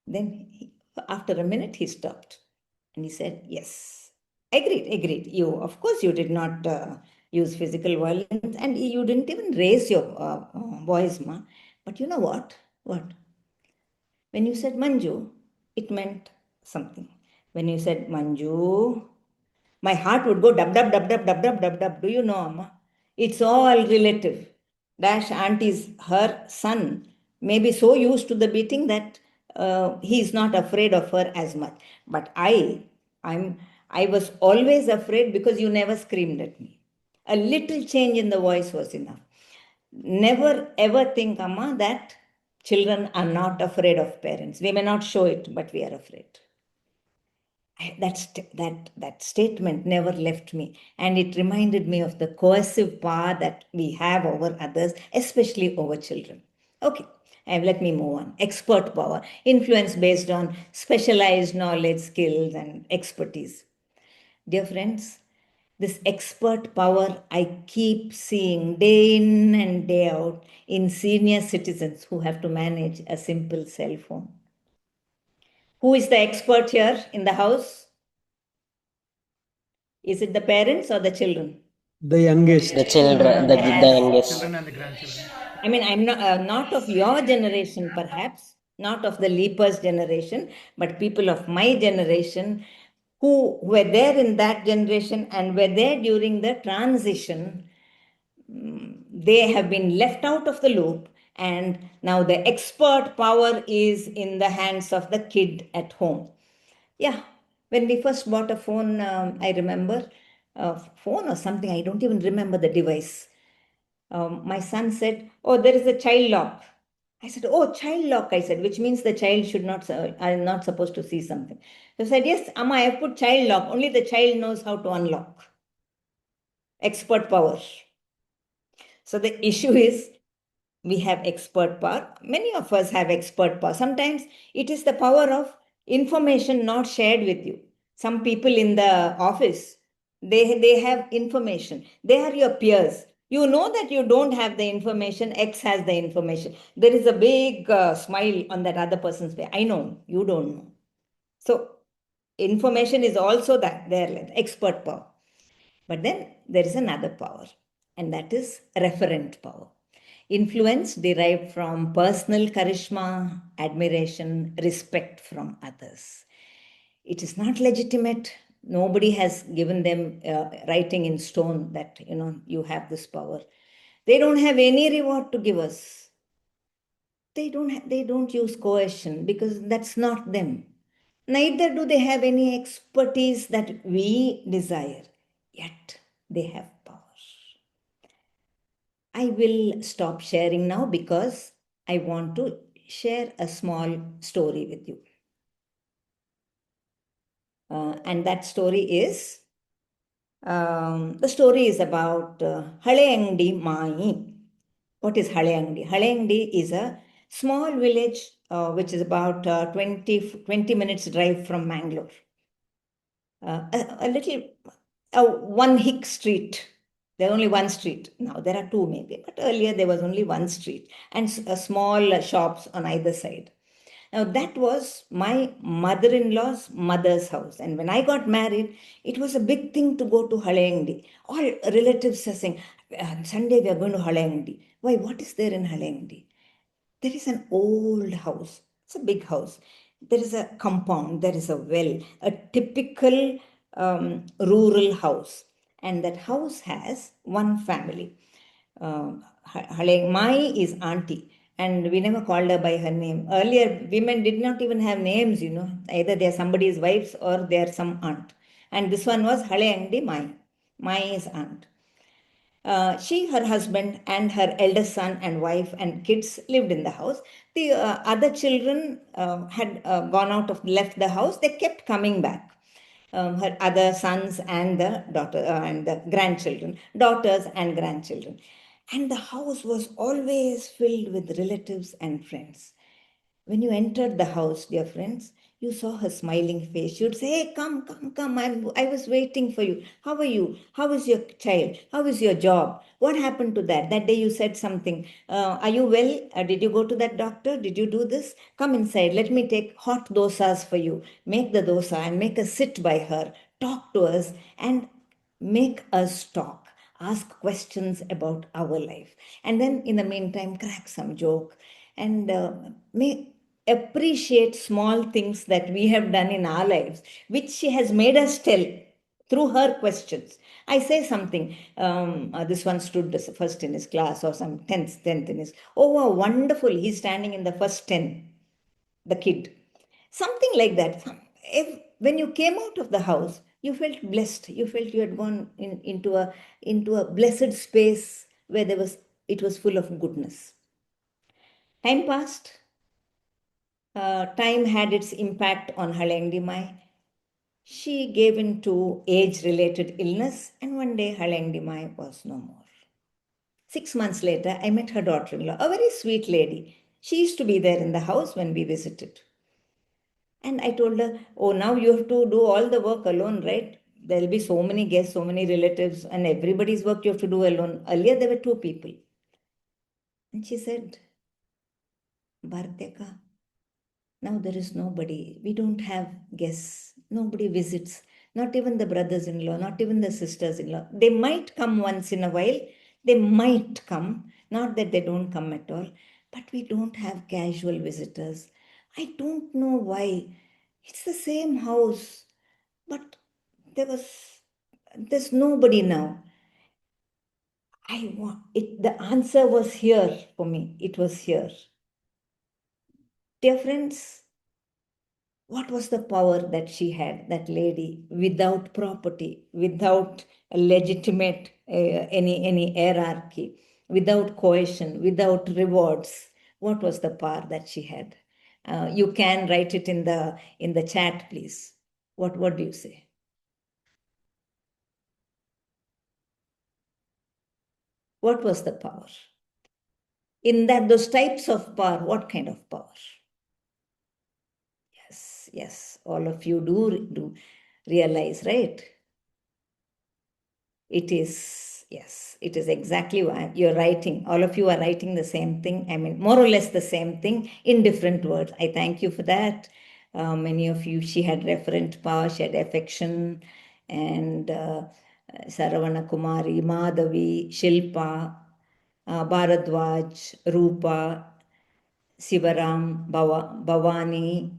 Then after a minute, he stopped and he said, yes, agreed. Of course, you did not use physical violence and you didn't even raise your voice, ma. But you know what? What? When you said Manju, it meant something. When you said Manju, my heart would go dub, dub, dub, dub, dub, dub, dub, dub. Do you know, Amma? It's all relative. Dash auntie's, her son may be so used to the beating that he is not afraid of her as much. But I was always afraid because you never screamed at me. A little change in the voice was enough. Never ever think, Amma, that children are not afraid of parents. We may not show it, but we are afraid. That statement never left me, and it reminded me of the coercive power that we have over others, especially over children. Okay, and let me move on. Expert power, influence based on specialized knowledge, skills, and expertise. Dear friends, this expert power I keep seeing day in and day out in senior citizens who have to manage a simple cell phone. Who is the expert here in the house? Is it the parents or the children? The youngest. The children, the youngest. Children and the grandchildren. I mean, I'm not of your generation, perhaps, not of the leapers generation, but people of my generation who were there in that generation and were there during the transition. They have been left out of the loop, and now the expert power is in the hands of the kid at home. Yeah, when we first bought a phone, I remember a phone or something, I don't even remember the device. My son said, oh, there is a child lock. I said, oh, child lock, I said, which means the child should not, are not supposed to see something. So I said, yes, Amma, I have put child lock. Only the child knows how to unlock. Expert power. So the issue is, we have expert power. Many of us have expert power. Sometimes it is the power of information not shared with you. Some people in the office, they have information. They are your peers. You know that you don't have the information, X has the information. There is a big smile on that other person's face. I know, you don't know. So information is also that there, like expert power. But then there is another power, and that is referent power. Influence derived from personal charisma, admiration, respect from others. It is not legitimate. Nobody has given them writing in stone that, you have this power. They don't have any reward to give us. They don't use coercion because that's not them. Neither do they have any expertise that we desire, yet they have power. I will stop sharing now because I want to share a small story with you. And that story is, the story is about Hale Mai. What is Hale Hale is a small village which is about 20 minutes drive from Mangalore. A little, one hick street. There's only one street. Now there are two maybe, but earlier there was only one street and small shops on either side. Now that was my mother-in-law's mother's house. And when I got married, it was a big thing to go to Halengdi. All relatives are saying, Sunday we are going to Halengdi. Why, what is there in Halengdi? There is an old house. It's a big house. There is a compound, there is a well, a typical rural house. And that house has one family. Mai is auntie, and we never called her by her name. Earlier, women did not even have names, you know. Either they are somebody's wives or they are some aunt. And this one was Hale Angdi Mai. Mai is aunt. She, her husband, and her eldest son and wife and kids lived in the house. The other children had gone out of, left the house. They kept coming back. Her other sons and the daughter and the grandchildren, daughters and grandchildren. And the house was always filled with relatives and friends. When you entered the house, dear friends, you saw her smiling face. You'd say, hey, come, come, come. I was waiting for you. How are you? How is your child? How is your job? What happened to that? That day you said something. Are you well? Did you go to that doctor? Did you do this? Come inside. Let me take hot dosas for you. Make the dosa and make us sit by her. Talk to us and make us talk. Ask questions about our life. And then in the meantime, crack some joke and appreciate small things that we have done in our lives, which she has made us tell through her questions. I say something, this one stood first in his class or some 10th in his, oh, wow, wonderful, he's standing in the first 10, the kid. Something like that. When you came out of the house, you felt blessed. You felt you had gone into a blessed space where it was full of goodness. Time passed. Time had its impact on Halengdi Mai. She gave in to age-related illness, and one day Halengdi Mai was no more. 6 months later, I met her daughter-in-law, a very sweet lady. She used to be there in the house when we visited. And I told her, oh, now you have to do all the work alone, right? There'll be so many guests, so many relatives, and everybody's work you have to do alone. Earlier, there were 2 people. And she said, Bharteka, now there is nobody. We don't have guests. Nobody visits. Not even the brothers-in-law, not even the sisters-in-law. They might come once in a while. They might come. Not that they don't come at all. But we don't have casual visitors. I don't know why. It's the same house. But there's nobody now. The answer was here for me. It was here. Dear friends, what was the power that she had, that lady, without property, without a legitimate any hierarchy, without coercion, without rewards? What was the power that she had? You can write it in the chat, please. What do you say? What was the power? In those types of power, what kind of power? Yes, all of you do realize, right? It is, yes, it is exactly what you're writing. All of you are writing the same thing. I mean, more or less the same thing in different words. I thank you for that. Many of you, she had referent power, she had affection, and Saravana Kumari, Madhavi, Shilpa, Bharadwaj, Rupa, Sivaram, Bhavani,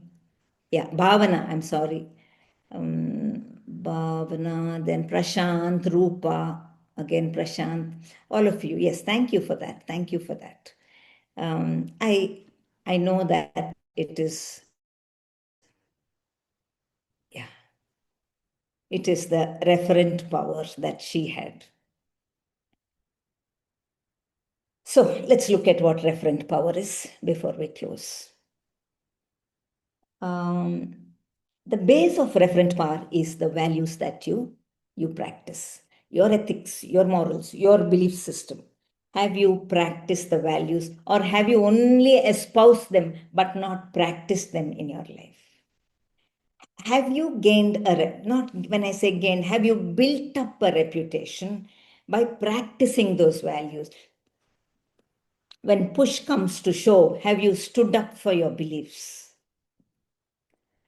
Bhavana, I'm sorry. Bhavana, then Prashant, Rupa, again Prashant, all of you. Yes, thank you for that. Thank you for that. I know that it is, it is the referent power that she had. So let's look at what referent power is before we close. the base of referent power is the values that you practice, your ethics, your morals, your belief system. Have you practiced the values, or have you only espoused them but not practiced them in your life? Have you gained not when I say gained, have you built up a reputation by practicing those values? When push comes to shove, have you stood up for your beliefs?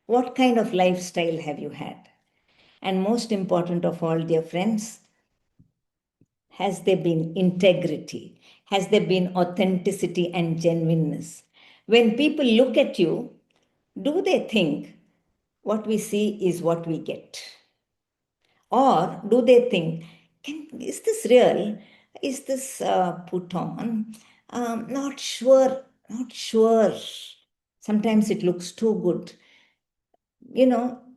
What kind of lifestyle have you had? And most important of all, dear friends, has there been integrity? Has there been authenticity and genuineness? When people look at you, do they think what we see is what we get? Or do they think, is this real? Is this put on? Not sure, not sure. Sometimes it looks too good.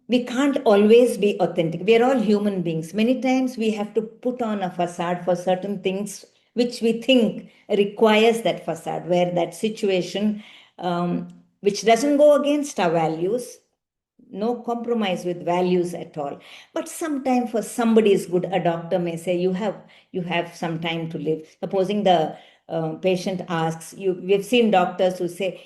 We can't always be authentic. We are all human beings. Many times we have to put on a facade for certain things which we think requires that facade, where that situation which doesn't go against our values, no compromise with values at all. But sometime for somebody is good, a doctor may say, you have some time to live. Supposing the patient asks you, we've seen doctors who say,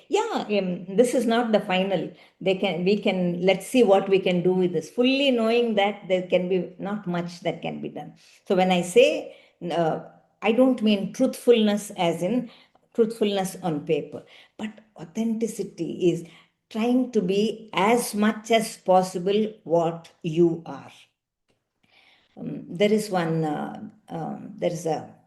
this is not the final. Let's see what we can do with this, fully knowing that there can be not much that can be done. So when I say, I don't mean truthfulness as in truthfulness on paper, but authenticity is trying to be as much as possible what you are. There is a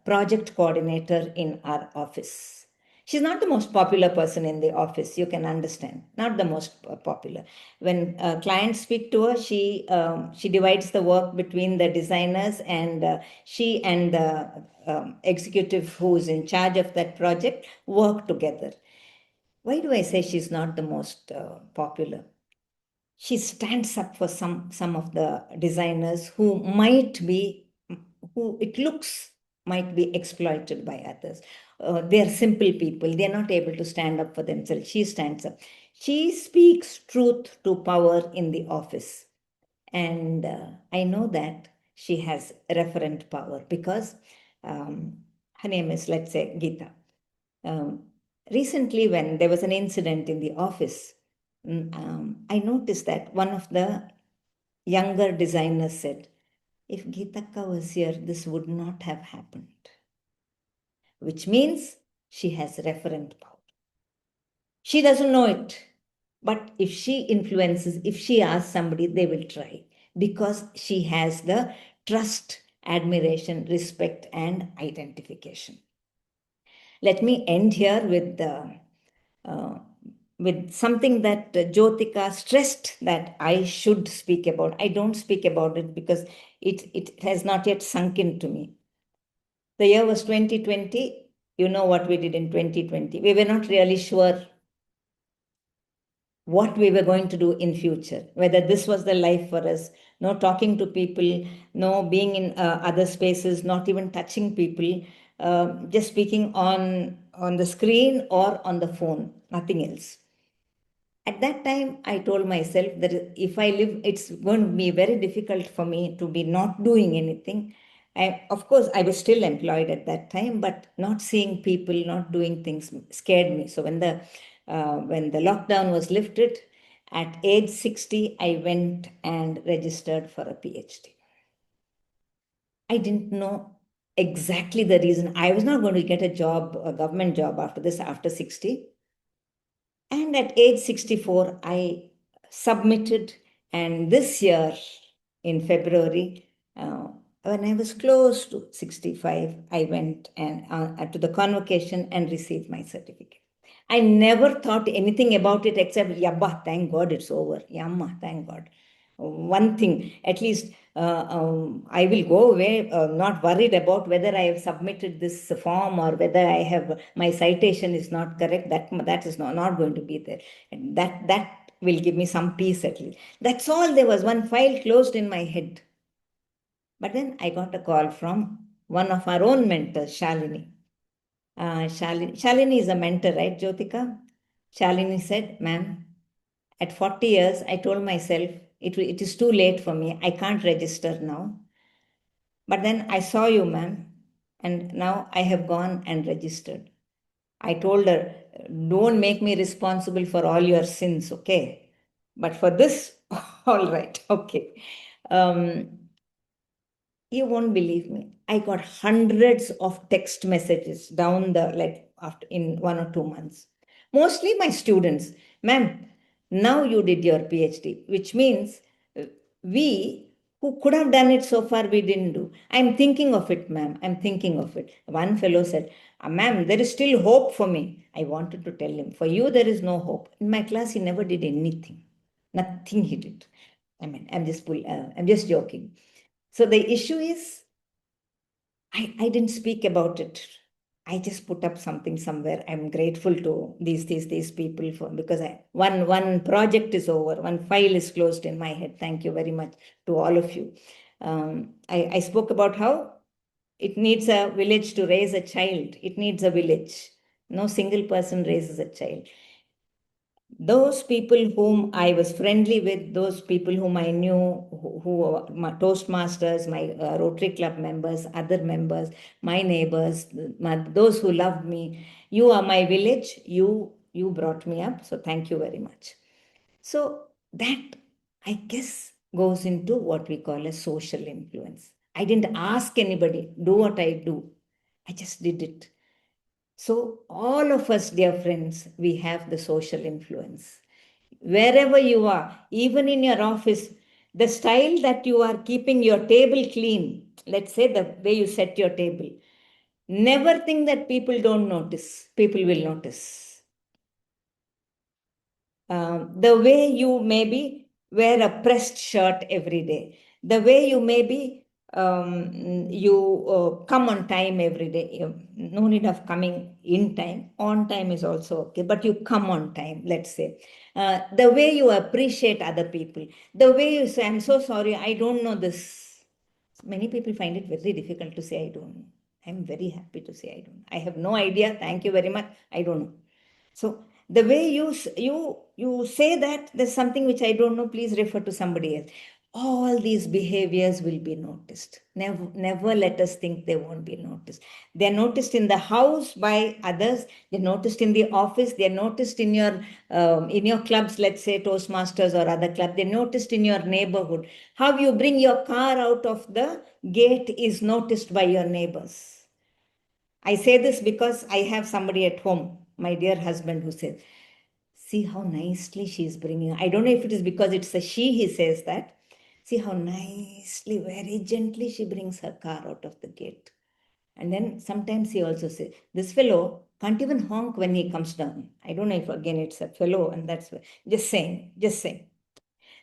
project coordinator in our office. She's not the most popular person in the office, you can understand, not the most popular. When clients speak to her, she divides the work between the designers, and she and the executive who is in charge of that project work together. Why do I say she's not the most popular? She stands up for some of the designers who it looks might be exploited by others. They're simple people. They're not able to stand up for themselves. She stands up. She speaks truth to power in the office. And I know that she has referent power because her name is, let's say, Geeta. Recently, when there was an incident in the office, I noticed that one of the younger designers said, if Geetaka was here, this would not have happened. Which means she has referent power. She doesn't know it, but if she influences, if she asks somebody, they will try because she has the trust, admiration, respect, and identification. Let me end here with something that Jyotika stressed that I should speak about. I don't speak about it because it has not yet sunk into me. The year was 2020. You know what we did in 2020. We were not really sure what we were going to do in future, whether this was the life for us. No talking to people, no being in other spaces, not even touching people, just speaking on the screen or on the phone, nothing else. At that time, I told myself that if I live, it's going to be very difficult for me to be not doing anything. Of course, I was still employed at that time, but not seeing people, not doing things scared me. So when the lockdown was lifted, at age 60, I went and registered for a PhD. I didn't know exactly the reason. I was not going to get a government job after this, after 60. And at age 64, I submitted. And this year, in February, when I was close to 65, I went to the convocation and received my certificate. I never thought anything about it except, Yabba, thank God it's over. Yamma, thank God. One thing, at least I will go away not worried about whether I have submitted this form or whether my citation is not correct. That is not going to be there. And that will give me some peace at least. That's all. There was one file closed in my head. But then I got a call from one of our own mentors, Shalini. Shalini is a mentor, right, Jyotika? Shalini said, ma'am, At 40 years, I told myself, it is too late for me. I can't register now. But then I saw you, ma'am, and now I have gone and registered. I told her, don't make me responsible for all your sins, okay? But for this, all right, okay. You won't believe me. I got hundreds of text messages down the after in 1 or 2 months. Mostly my students, ma'am, now you did your PhD, which means we who could have done it so far, we didn't do. I'm thinking of it, ma'am. I'm thinking of it. One fellow said, ma'am, there is still hope for me. I wanted to tell him, for you, there is no hope. In my class, he never did anything. Nothing he did. I mean, I'm just joking. So the issue is, I didn't speak about it. I just put up something somewhere. I'm grateful to these people for, because one project is over, one file is closed in my head. Thank you very much to all of you. I spoke about how it needs a village to raise a child. It needs a village. No single person raises a child. Those people whom I was friendly with, those people whom I knew, who were my Toastmasters, my Rotary Club members, other members, my neighbors, those who loved me, you are my village, you brought me up, so thank you very much. So that, I guess, goes into what we call a social influence. I didn't ask anybody, do what I do. I just did it. So all of us, dear friends, we have the social influence. Wherever you are, even in your office, the style that you are keeping your table clean, let's say the way you set your table, never think that people don't notice. People will notice. The way you maybe wear a pressed shirt every day, the way you maybe you come on time every day. No need of coming in time. On time is also okay, but you come on time, let's say. The way you appreciate other people, the way you say, I'm so sorry, I don't know this. Many people find it very difficult to say, I don't know. I'm very happy to say, I don't know. I have no idea. Thank you very much. I don't know. So the way you say that there's something which I don't know, please refer to somebody else. All these behaviors will be noticed. Never let us think they won't be noticed. They're noticed in the house by others. They're noticed in the office. They're noticed in your clubs, let's say Toastmasters or other club. They're noticed in your neighborhood. How you bring your car out of the gate is noticed by your neighbors. I say this because I have somebody at home, my dear husband, who says, see how nicely she's bringing. I don't know if it is because it's a she, he says that. See how nicely, very gently she brings her car out of the gate. And then sometimes he also says, this fellow can't even honk when he comes down. I don't know if again it's a fellow, and that's just saying.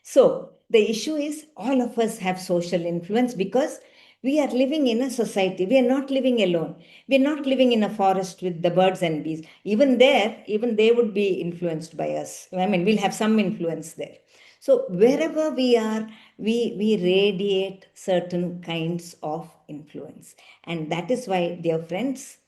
So the issue is all of us have social influence because we are living in a society. We are not living alone. We are not living in a forest with the birds and bees. Even they would be influenced by us. I mean, we'll have some influence there. So wherever we are, we radiate certain kinds of influence. And that is why, dear friends,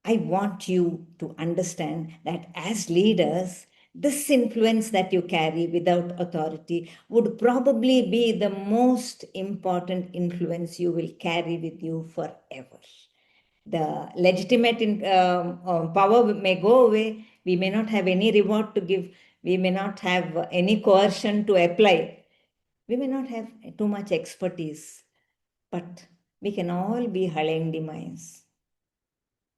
I want you to understand that as leaders, this influence that you carry without authority would probably be the most important influence you will carry with you forever. The legitimate power may go away. We may not have any reward to give. We may not have any coercion to apply. We may not have too much expertise, but we can all be halendi minds.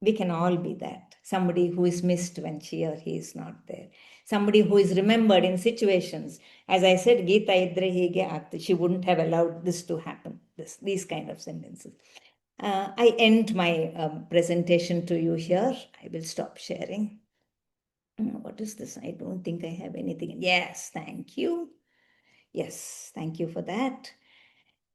We can all be that. Somebody who is missed when she or he is not there. Somebody who is remembered in situations. As I said, Geeta idre hige aagte. She wouldn't have allowed this to happen. These kind of sentences. I end my presentation to you here. I will stop sharing. What is this? I don't think I have anything. Yes, thank you. Yes, thank you for that.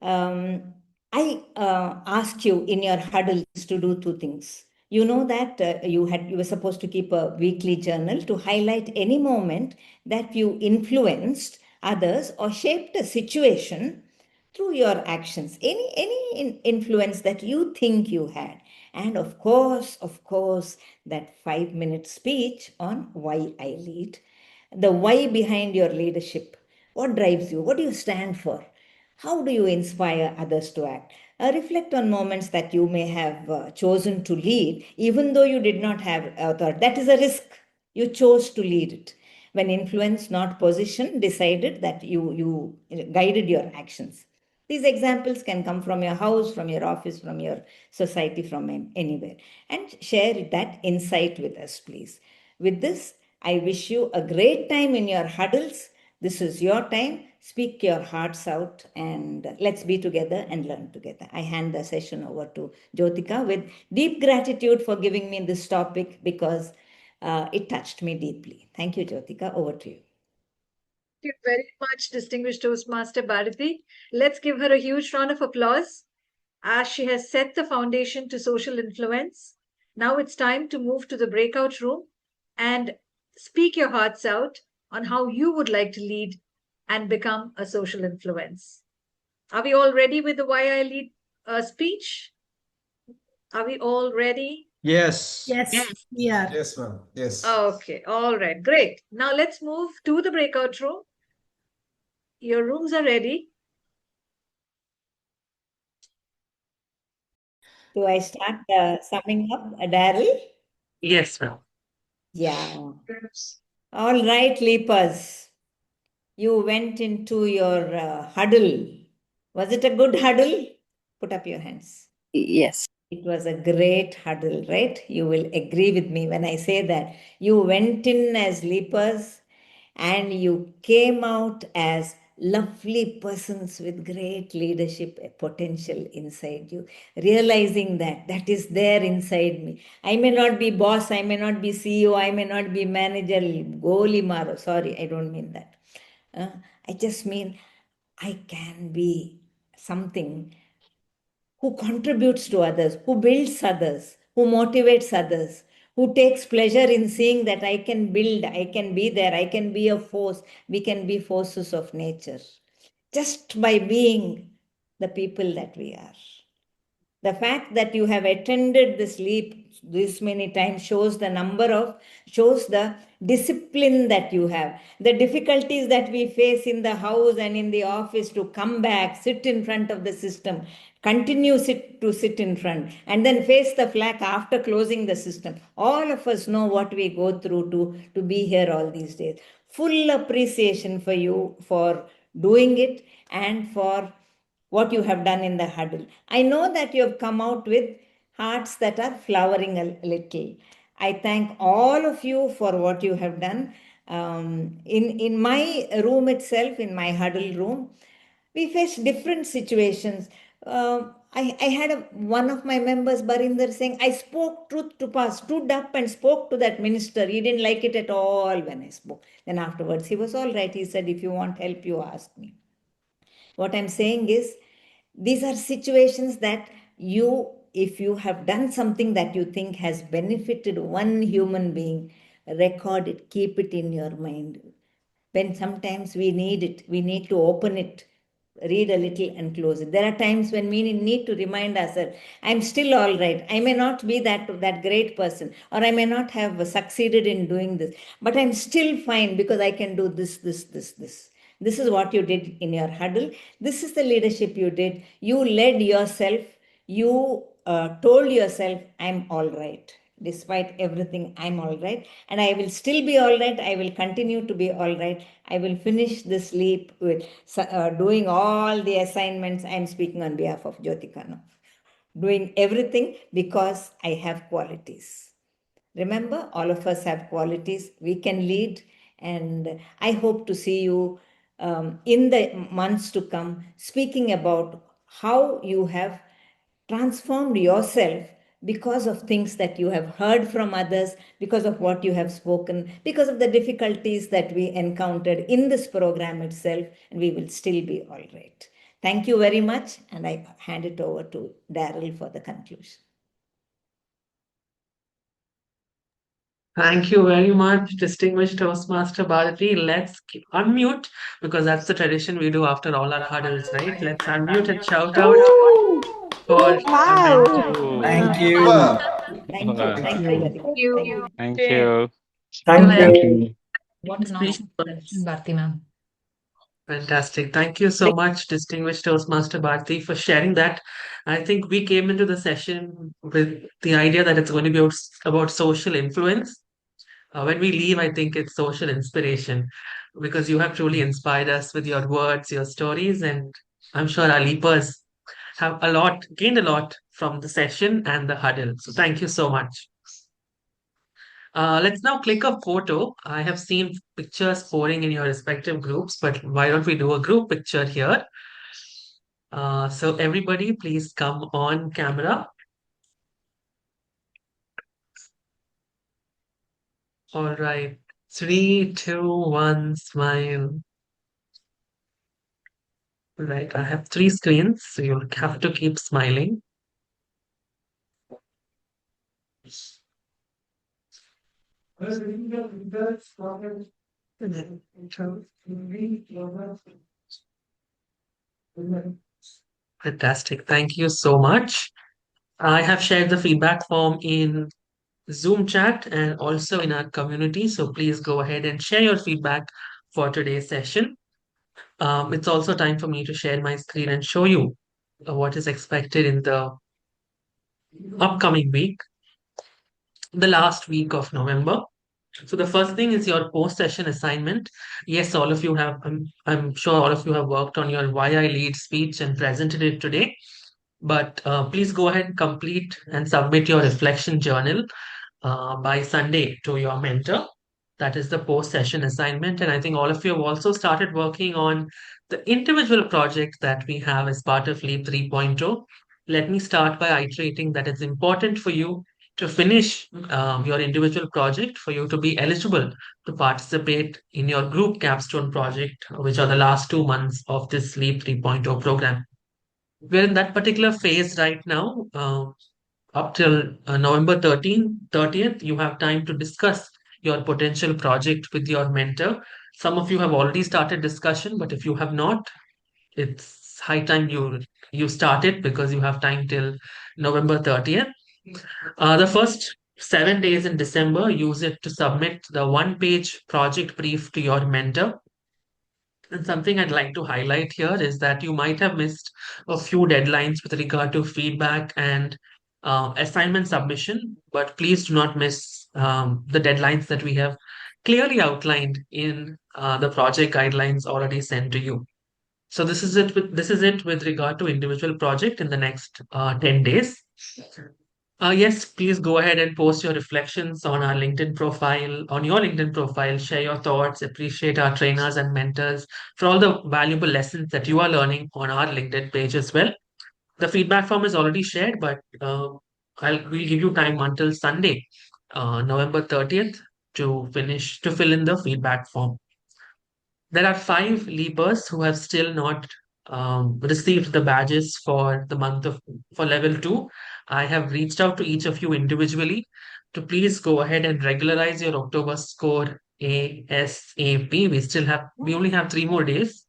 I asked you in your huddles to do two things. You know that you were supposed to keep a weekly journal to highlight any moment that you influenced others or shaped a situation through your actions. Any influence that you think you had. And of course, that 5-minute speech on why I lead. the why behind your leadership. What drives you? What do you stand for? How do you inspire others to act? Reflect on moments that you may have chosen to lead, even though you did not have authority. That is a risk. You chose to lead it. When influence, not position, decided that you guided your actions. These examples can come from your house, from your office, from your society, from anywhere. And share that insight with us, please. With this, I wish you a great time in your huddles. This is your time. Speak your hearts out and let's be together and learn together. I hand the session over to Jyotika with deep gratitude for giving me this topic because it touched me deeply. Thank you, Jyotika. Over to you. Thank you very much, distinguished Toastmaster Bharathi. Let's give her a huge round of applause as she has set the foundation to social influence. Now it's time to move to the breakout room and speak your hearts out on how you would like to lead and become a social influence. Are we all ready with the Why I Lead speech? Are we all ready? Yes. Yes, we are. Yes, ma'am. Yes. Okay, all right, great. Now let's move to the breakout room. Your rooms are ready. Do I start summing up, Daryl? Yes, ma'am. Yeah. All right, leapers. You went into your huddle. Was it a good huddle? Put up your hands. Yes. It was a great huddle, right? You will agree with me when I say that. You went in as leapers and you came out as lovely persons with great leadership potential inside you, realizing that that is there inside me. I may not be boss, I may not be CEO, I may not be manager, goli maro. Sorry, I don't mean that. I just mean I can be something who contributes to others, who builds others, who motivates others, who takes pleasure in seeing that I can build, I can be there, I can be a force, we can be forces of nature just by being the people that we are. The fact that you have attended this leap this many times shows the discipline that you have. The difficulties that we face in the house and in the office to come back, sit in front of the system, continue to sit in front, and then face the flag after closing the system. All of us know what we go through to be here all these days. Full appreciation for you for doing it and for what you have done in the huddle. I know that you have come out with hearts that are flowering a little. I thank all of you for what you have done. In my room itself, in my huddle room, we faced different situations. I had one of my members, Barinder, saying, I spoke truth to power, stood up and spoke to that minister. He didn't like it at all when I spoke. Then afterwards, he was all right. He said, if you want help, you ask me. What I'm saying is, these are situations that if you have done something that you think has benefited one human being, record it, keep it in your mind. When sometimes we need it, we need to open it, read a little and close it. There are times when we need to remind ourselves, I'm still all right. I may not be that great person, or I may not have succeeded in doing this, but I'm still fine because I can do this. This is what you did in your huddle. This is the leadership you did. You led yourself. You told yourself, I'm all right. Despite everything, I'm all right. And I will still be all right. I will continue to be all right. I will finish this leap with doing all the assignments. I'm speaking on behalf of Jyotika now. Doing everything because I have qualities. Remember, all of us have qualities. We can lead. And I hope to see you in the months to come speaking about how you have transformed yourself because of things that you have heard from others, because of what you have spoken, because of the difficulties that we encountered in this program itself, and we will still be all right. Thank you very much, and I hand it over to Daryl for the conclusion. Thank you very much, distinguished Toastmaster Bharathi. Let's unmute because that's the tradition we do after all our huddles, right? Let's unmute and shout out for our mentor. Thank you. Thank you. Thank you. Thank you. Thank you. Thank you. Thank you. What inspiration Bharti ma'am. Fantastic. Thank you so much, distinguished Toastmaster Bharti, for sharing that. I think we came into the session with the idea that it's going to be about social influence. When we leave, I think it's social inspiration because you have truly inspired us with your words, your stories, and I'm sure our leapers have gained a lot from the session and the huddle. So thank you so much. Let's now click a photo. I have seen pictures pouring in your respective groups, but why don't we do a group picture here? So everybody, please come on camera. All right. 3, 2, 1, smile. Right, I have 3 screens, so you'll have to keep smiling. Fantastic. Thank you so much. I have shared the feedback form in Zoom chat and also in our community. So please go ahead and share your feedback for today's session. It's also time for me to share my screen and show you what is expected in the upcoming week, the last week of November. So the first thing is your post-session assignment. Yes, all of you have, I'm sure all of you have worked on your Why I Lead speech and presented it today. But please go ahead and complete and submit your reflection journal by Sunday to your mentor. That is the post-session assignment. And I think all of you have also started working on the individual project that we have as part of LEAP 3.0. Let me start by iterating that it's important for you to finish your individual project for you to be eligible to participate in your group capstone project, which are the last 2 months of this LEAP 3.0 program. We're in that particular phase right now. Up till November 30th, you have time to discuss your potential project with your mentor. Some of you have already started discussion, but if you have not, it's high time you start it because you have time till November 30th. The first 7 days in December, use it to submit the one-page project brief to your mentor. And something I'd like to highlight here is that you might have missed a few deadlines with regard to feedback and assignment submission, but please do not miss the deadlines that we have clearly outlined in the project guidelines already sent to you. So this is it with regard to individual project in the next 10 days. Yes, please go ahead and post your reflections on our LinkedIn profile, on your LinkedIn profile, share your thoughts, appreciate our trainers and mentors for all the valuable lessons that you are learning on our LinkedIn page as well. The feedback form is already shared, but we'll give you time until Sunday, November 30th to fill in the feedback form. There are 5 leapers who have still not received the badges for level 2. I have reached out to each of you individually to please go ahead and regularize your October score ASAP. We only have 3 more days,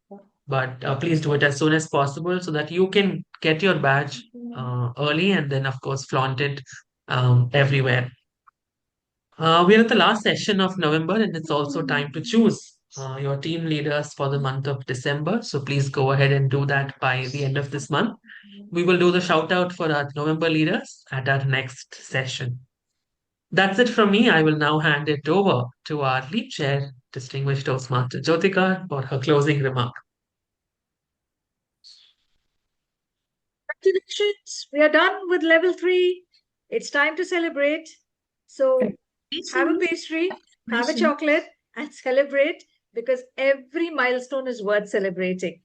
but please do it as soon as possible so that you can get your badge early and then of course flaunt it everywhere. We're at the last session of November, and it's also time to choose your team leaders for the month of December. So please go ahead and do that by the end of this month. We will do the shout out for our November leaders at our next session. That's it from me. I will now hand it over to our lead chair, distinguished Toastmaster Jyotika, for her closing remark. Congratulations, we are done with level 3. It's time to celebrate. So have a pastry, have a chocolate, and celebrate because every milestone is worth celebrating.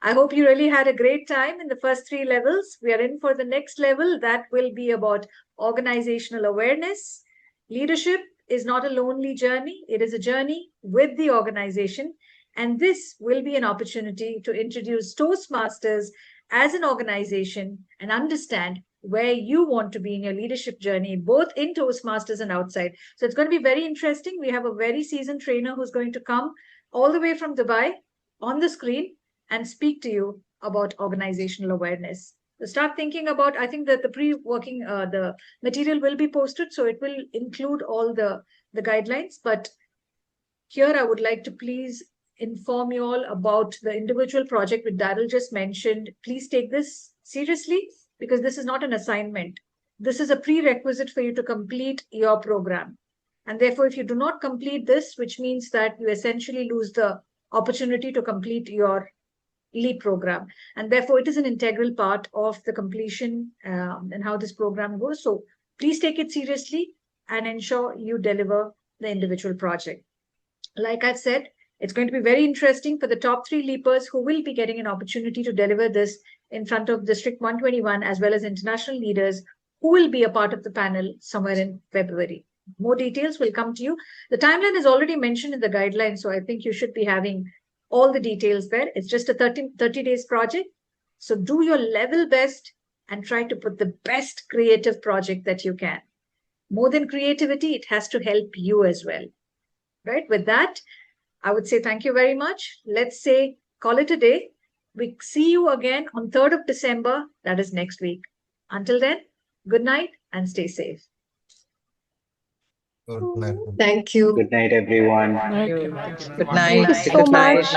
I hope you really had a great time in the first 3 levels. We are in for the next level that will be about organizational awareness. Leadership is not a lonely journey. It is a journey with the organization. And this will be an opportunity to introduce Toastmasters as an organization and understand where you want to be in your leadership journey, both in Toastmasters and outside. So it's going to be very interesting. We have a very seasoned trainer who's going to come all the way from Dubai on the screen and speak to you about organizational awareness. So start thinking about, I think that the pre-working, the material will be posted, so it will include all the guidelines, but Here, I would like to please inform you all about the individual project which Daryl just mentioned. Please take this seriously because this is not an assignment. This is a prerequisite for you to complete your program. And therefore, if you do not complete this, which means that you essentially lose the opportunity to complete your LEAP program. And therefore, it is an integral part of the completion and how this program goes. So please take it seriously and ensure you deliver the individual project. Like I've said, it's going to be very interesting for the top 3 leapers who will be getting an opportunity to deliver this in front of District 121, as well as international leaders who will be a part of the panel somewhere in February. More details will come to you. The timeline is already mentioned in the guidelines, so I think you should be having all the details there. It's just a 30 days project. So do your level best and try to put the best creative project that you can. More than creativity, it has to help you as well. Right? With that, I would say thank you very much. Let's say call it a day. We see you again on 3rd of December. That is next week. Until then, good night and stay safe. Good night. Thank you. Good night, everyone. Good night. Thank you so much.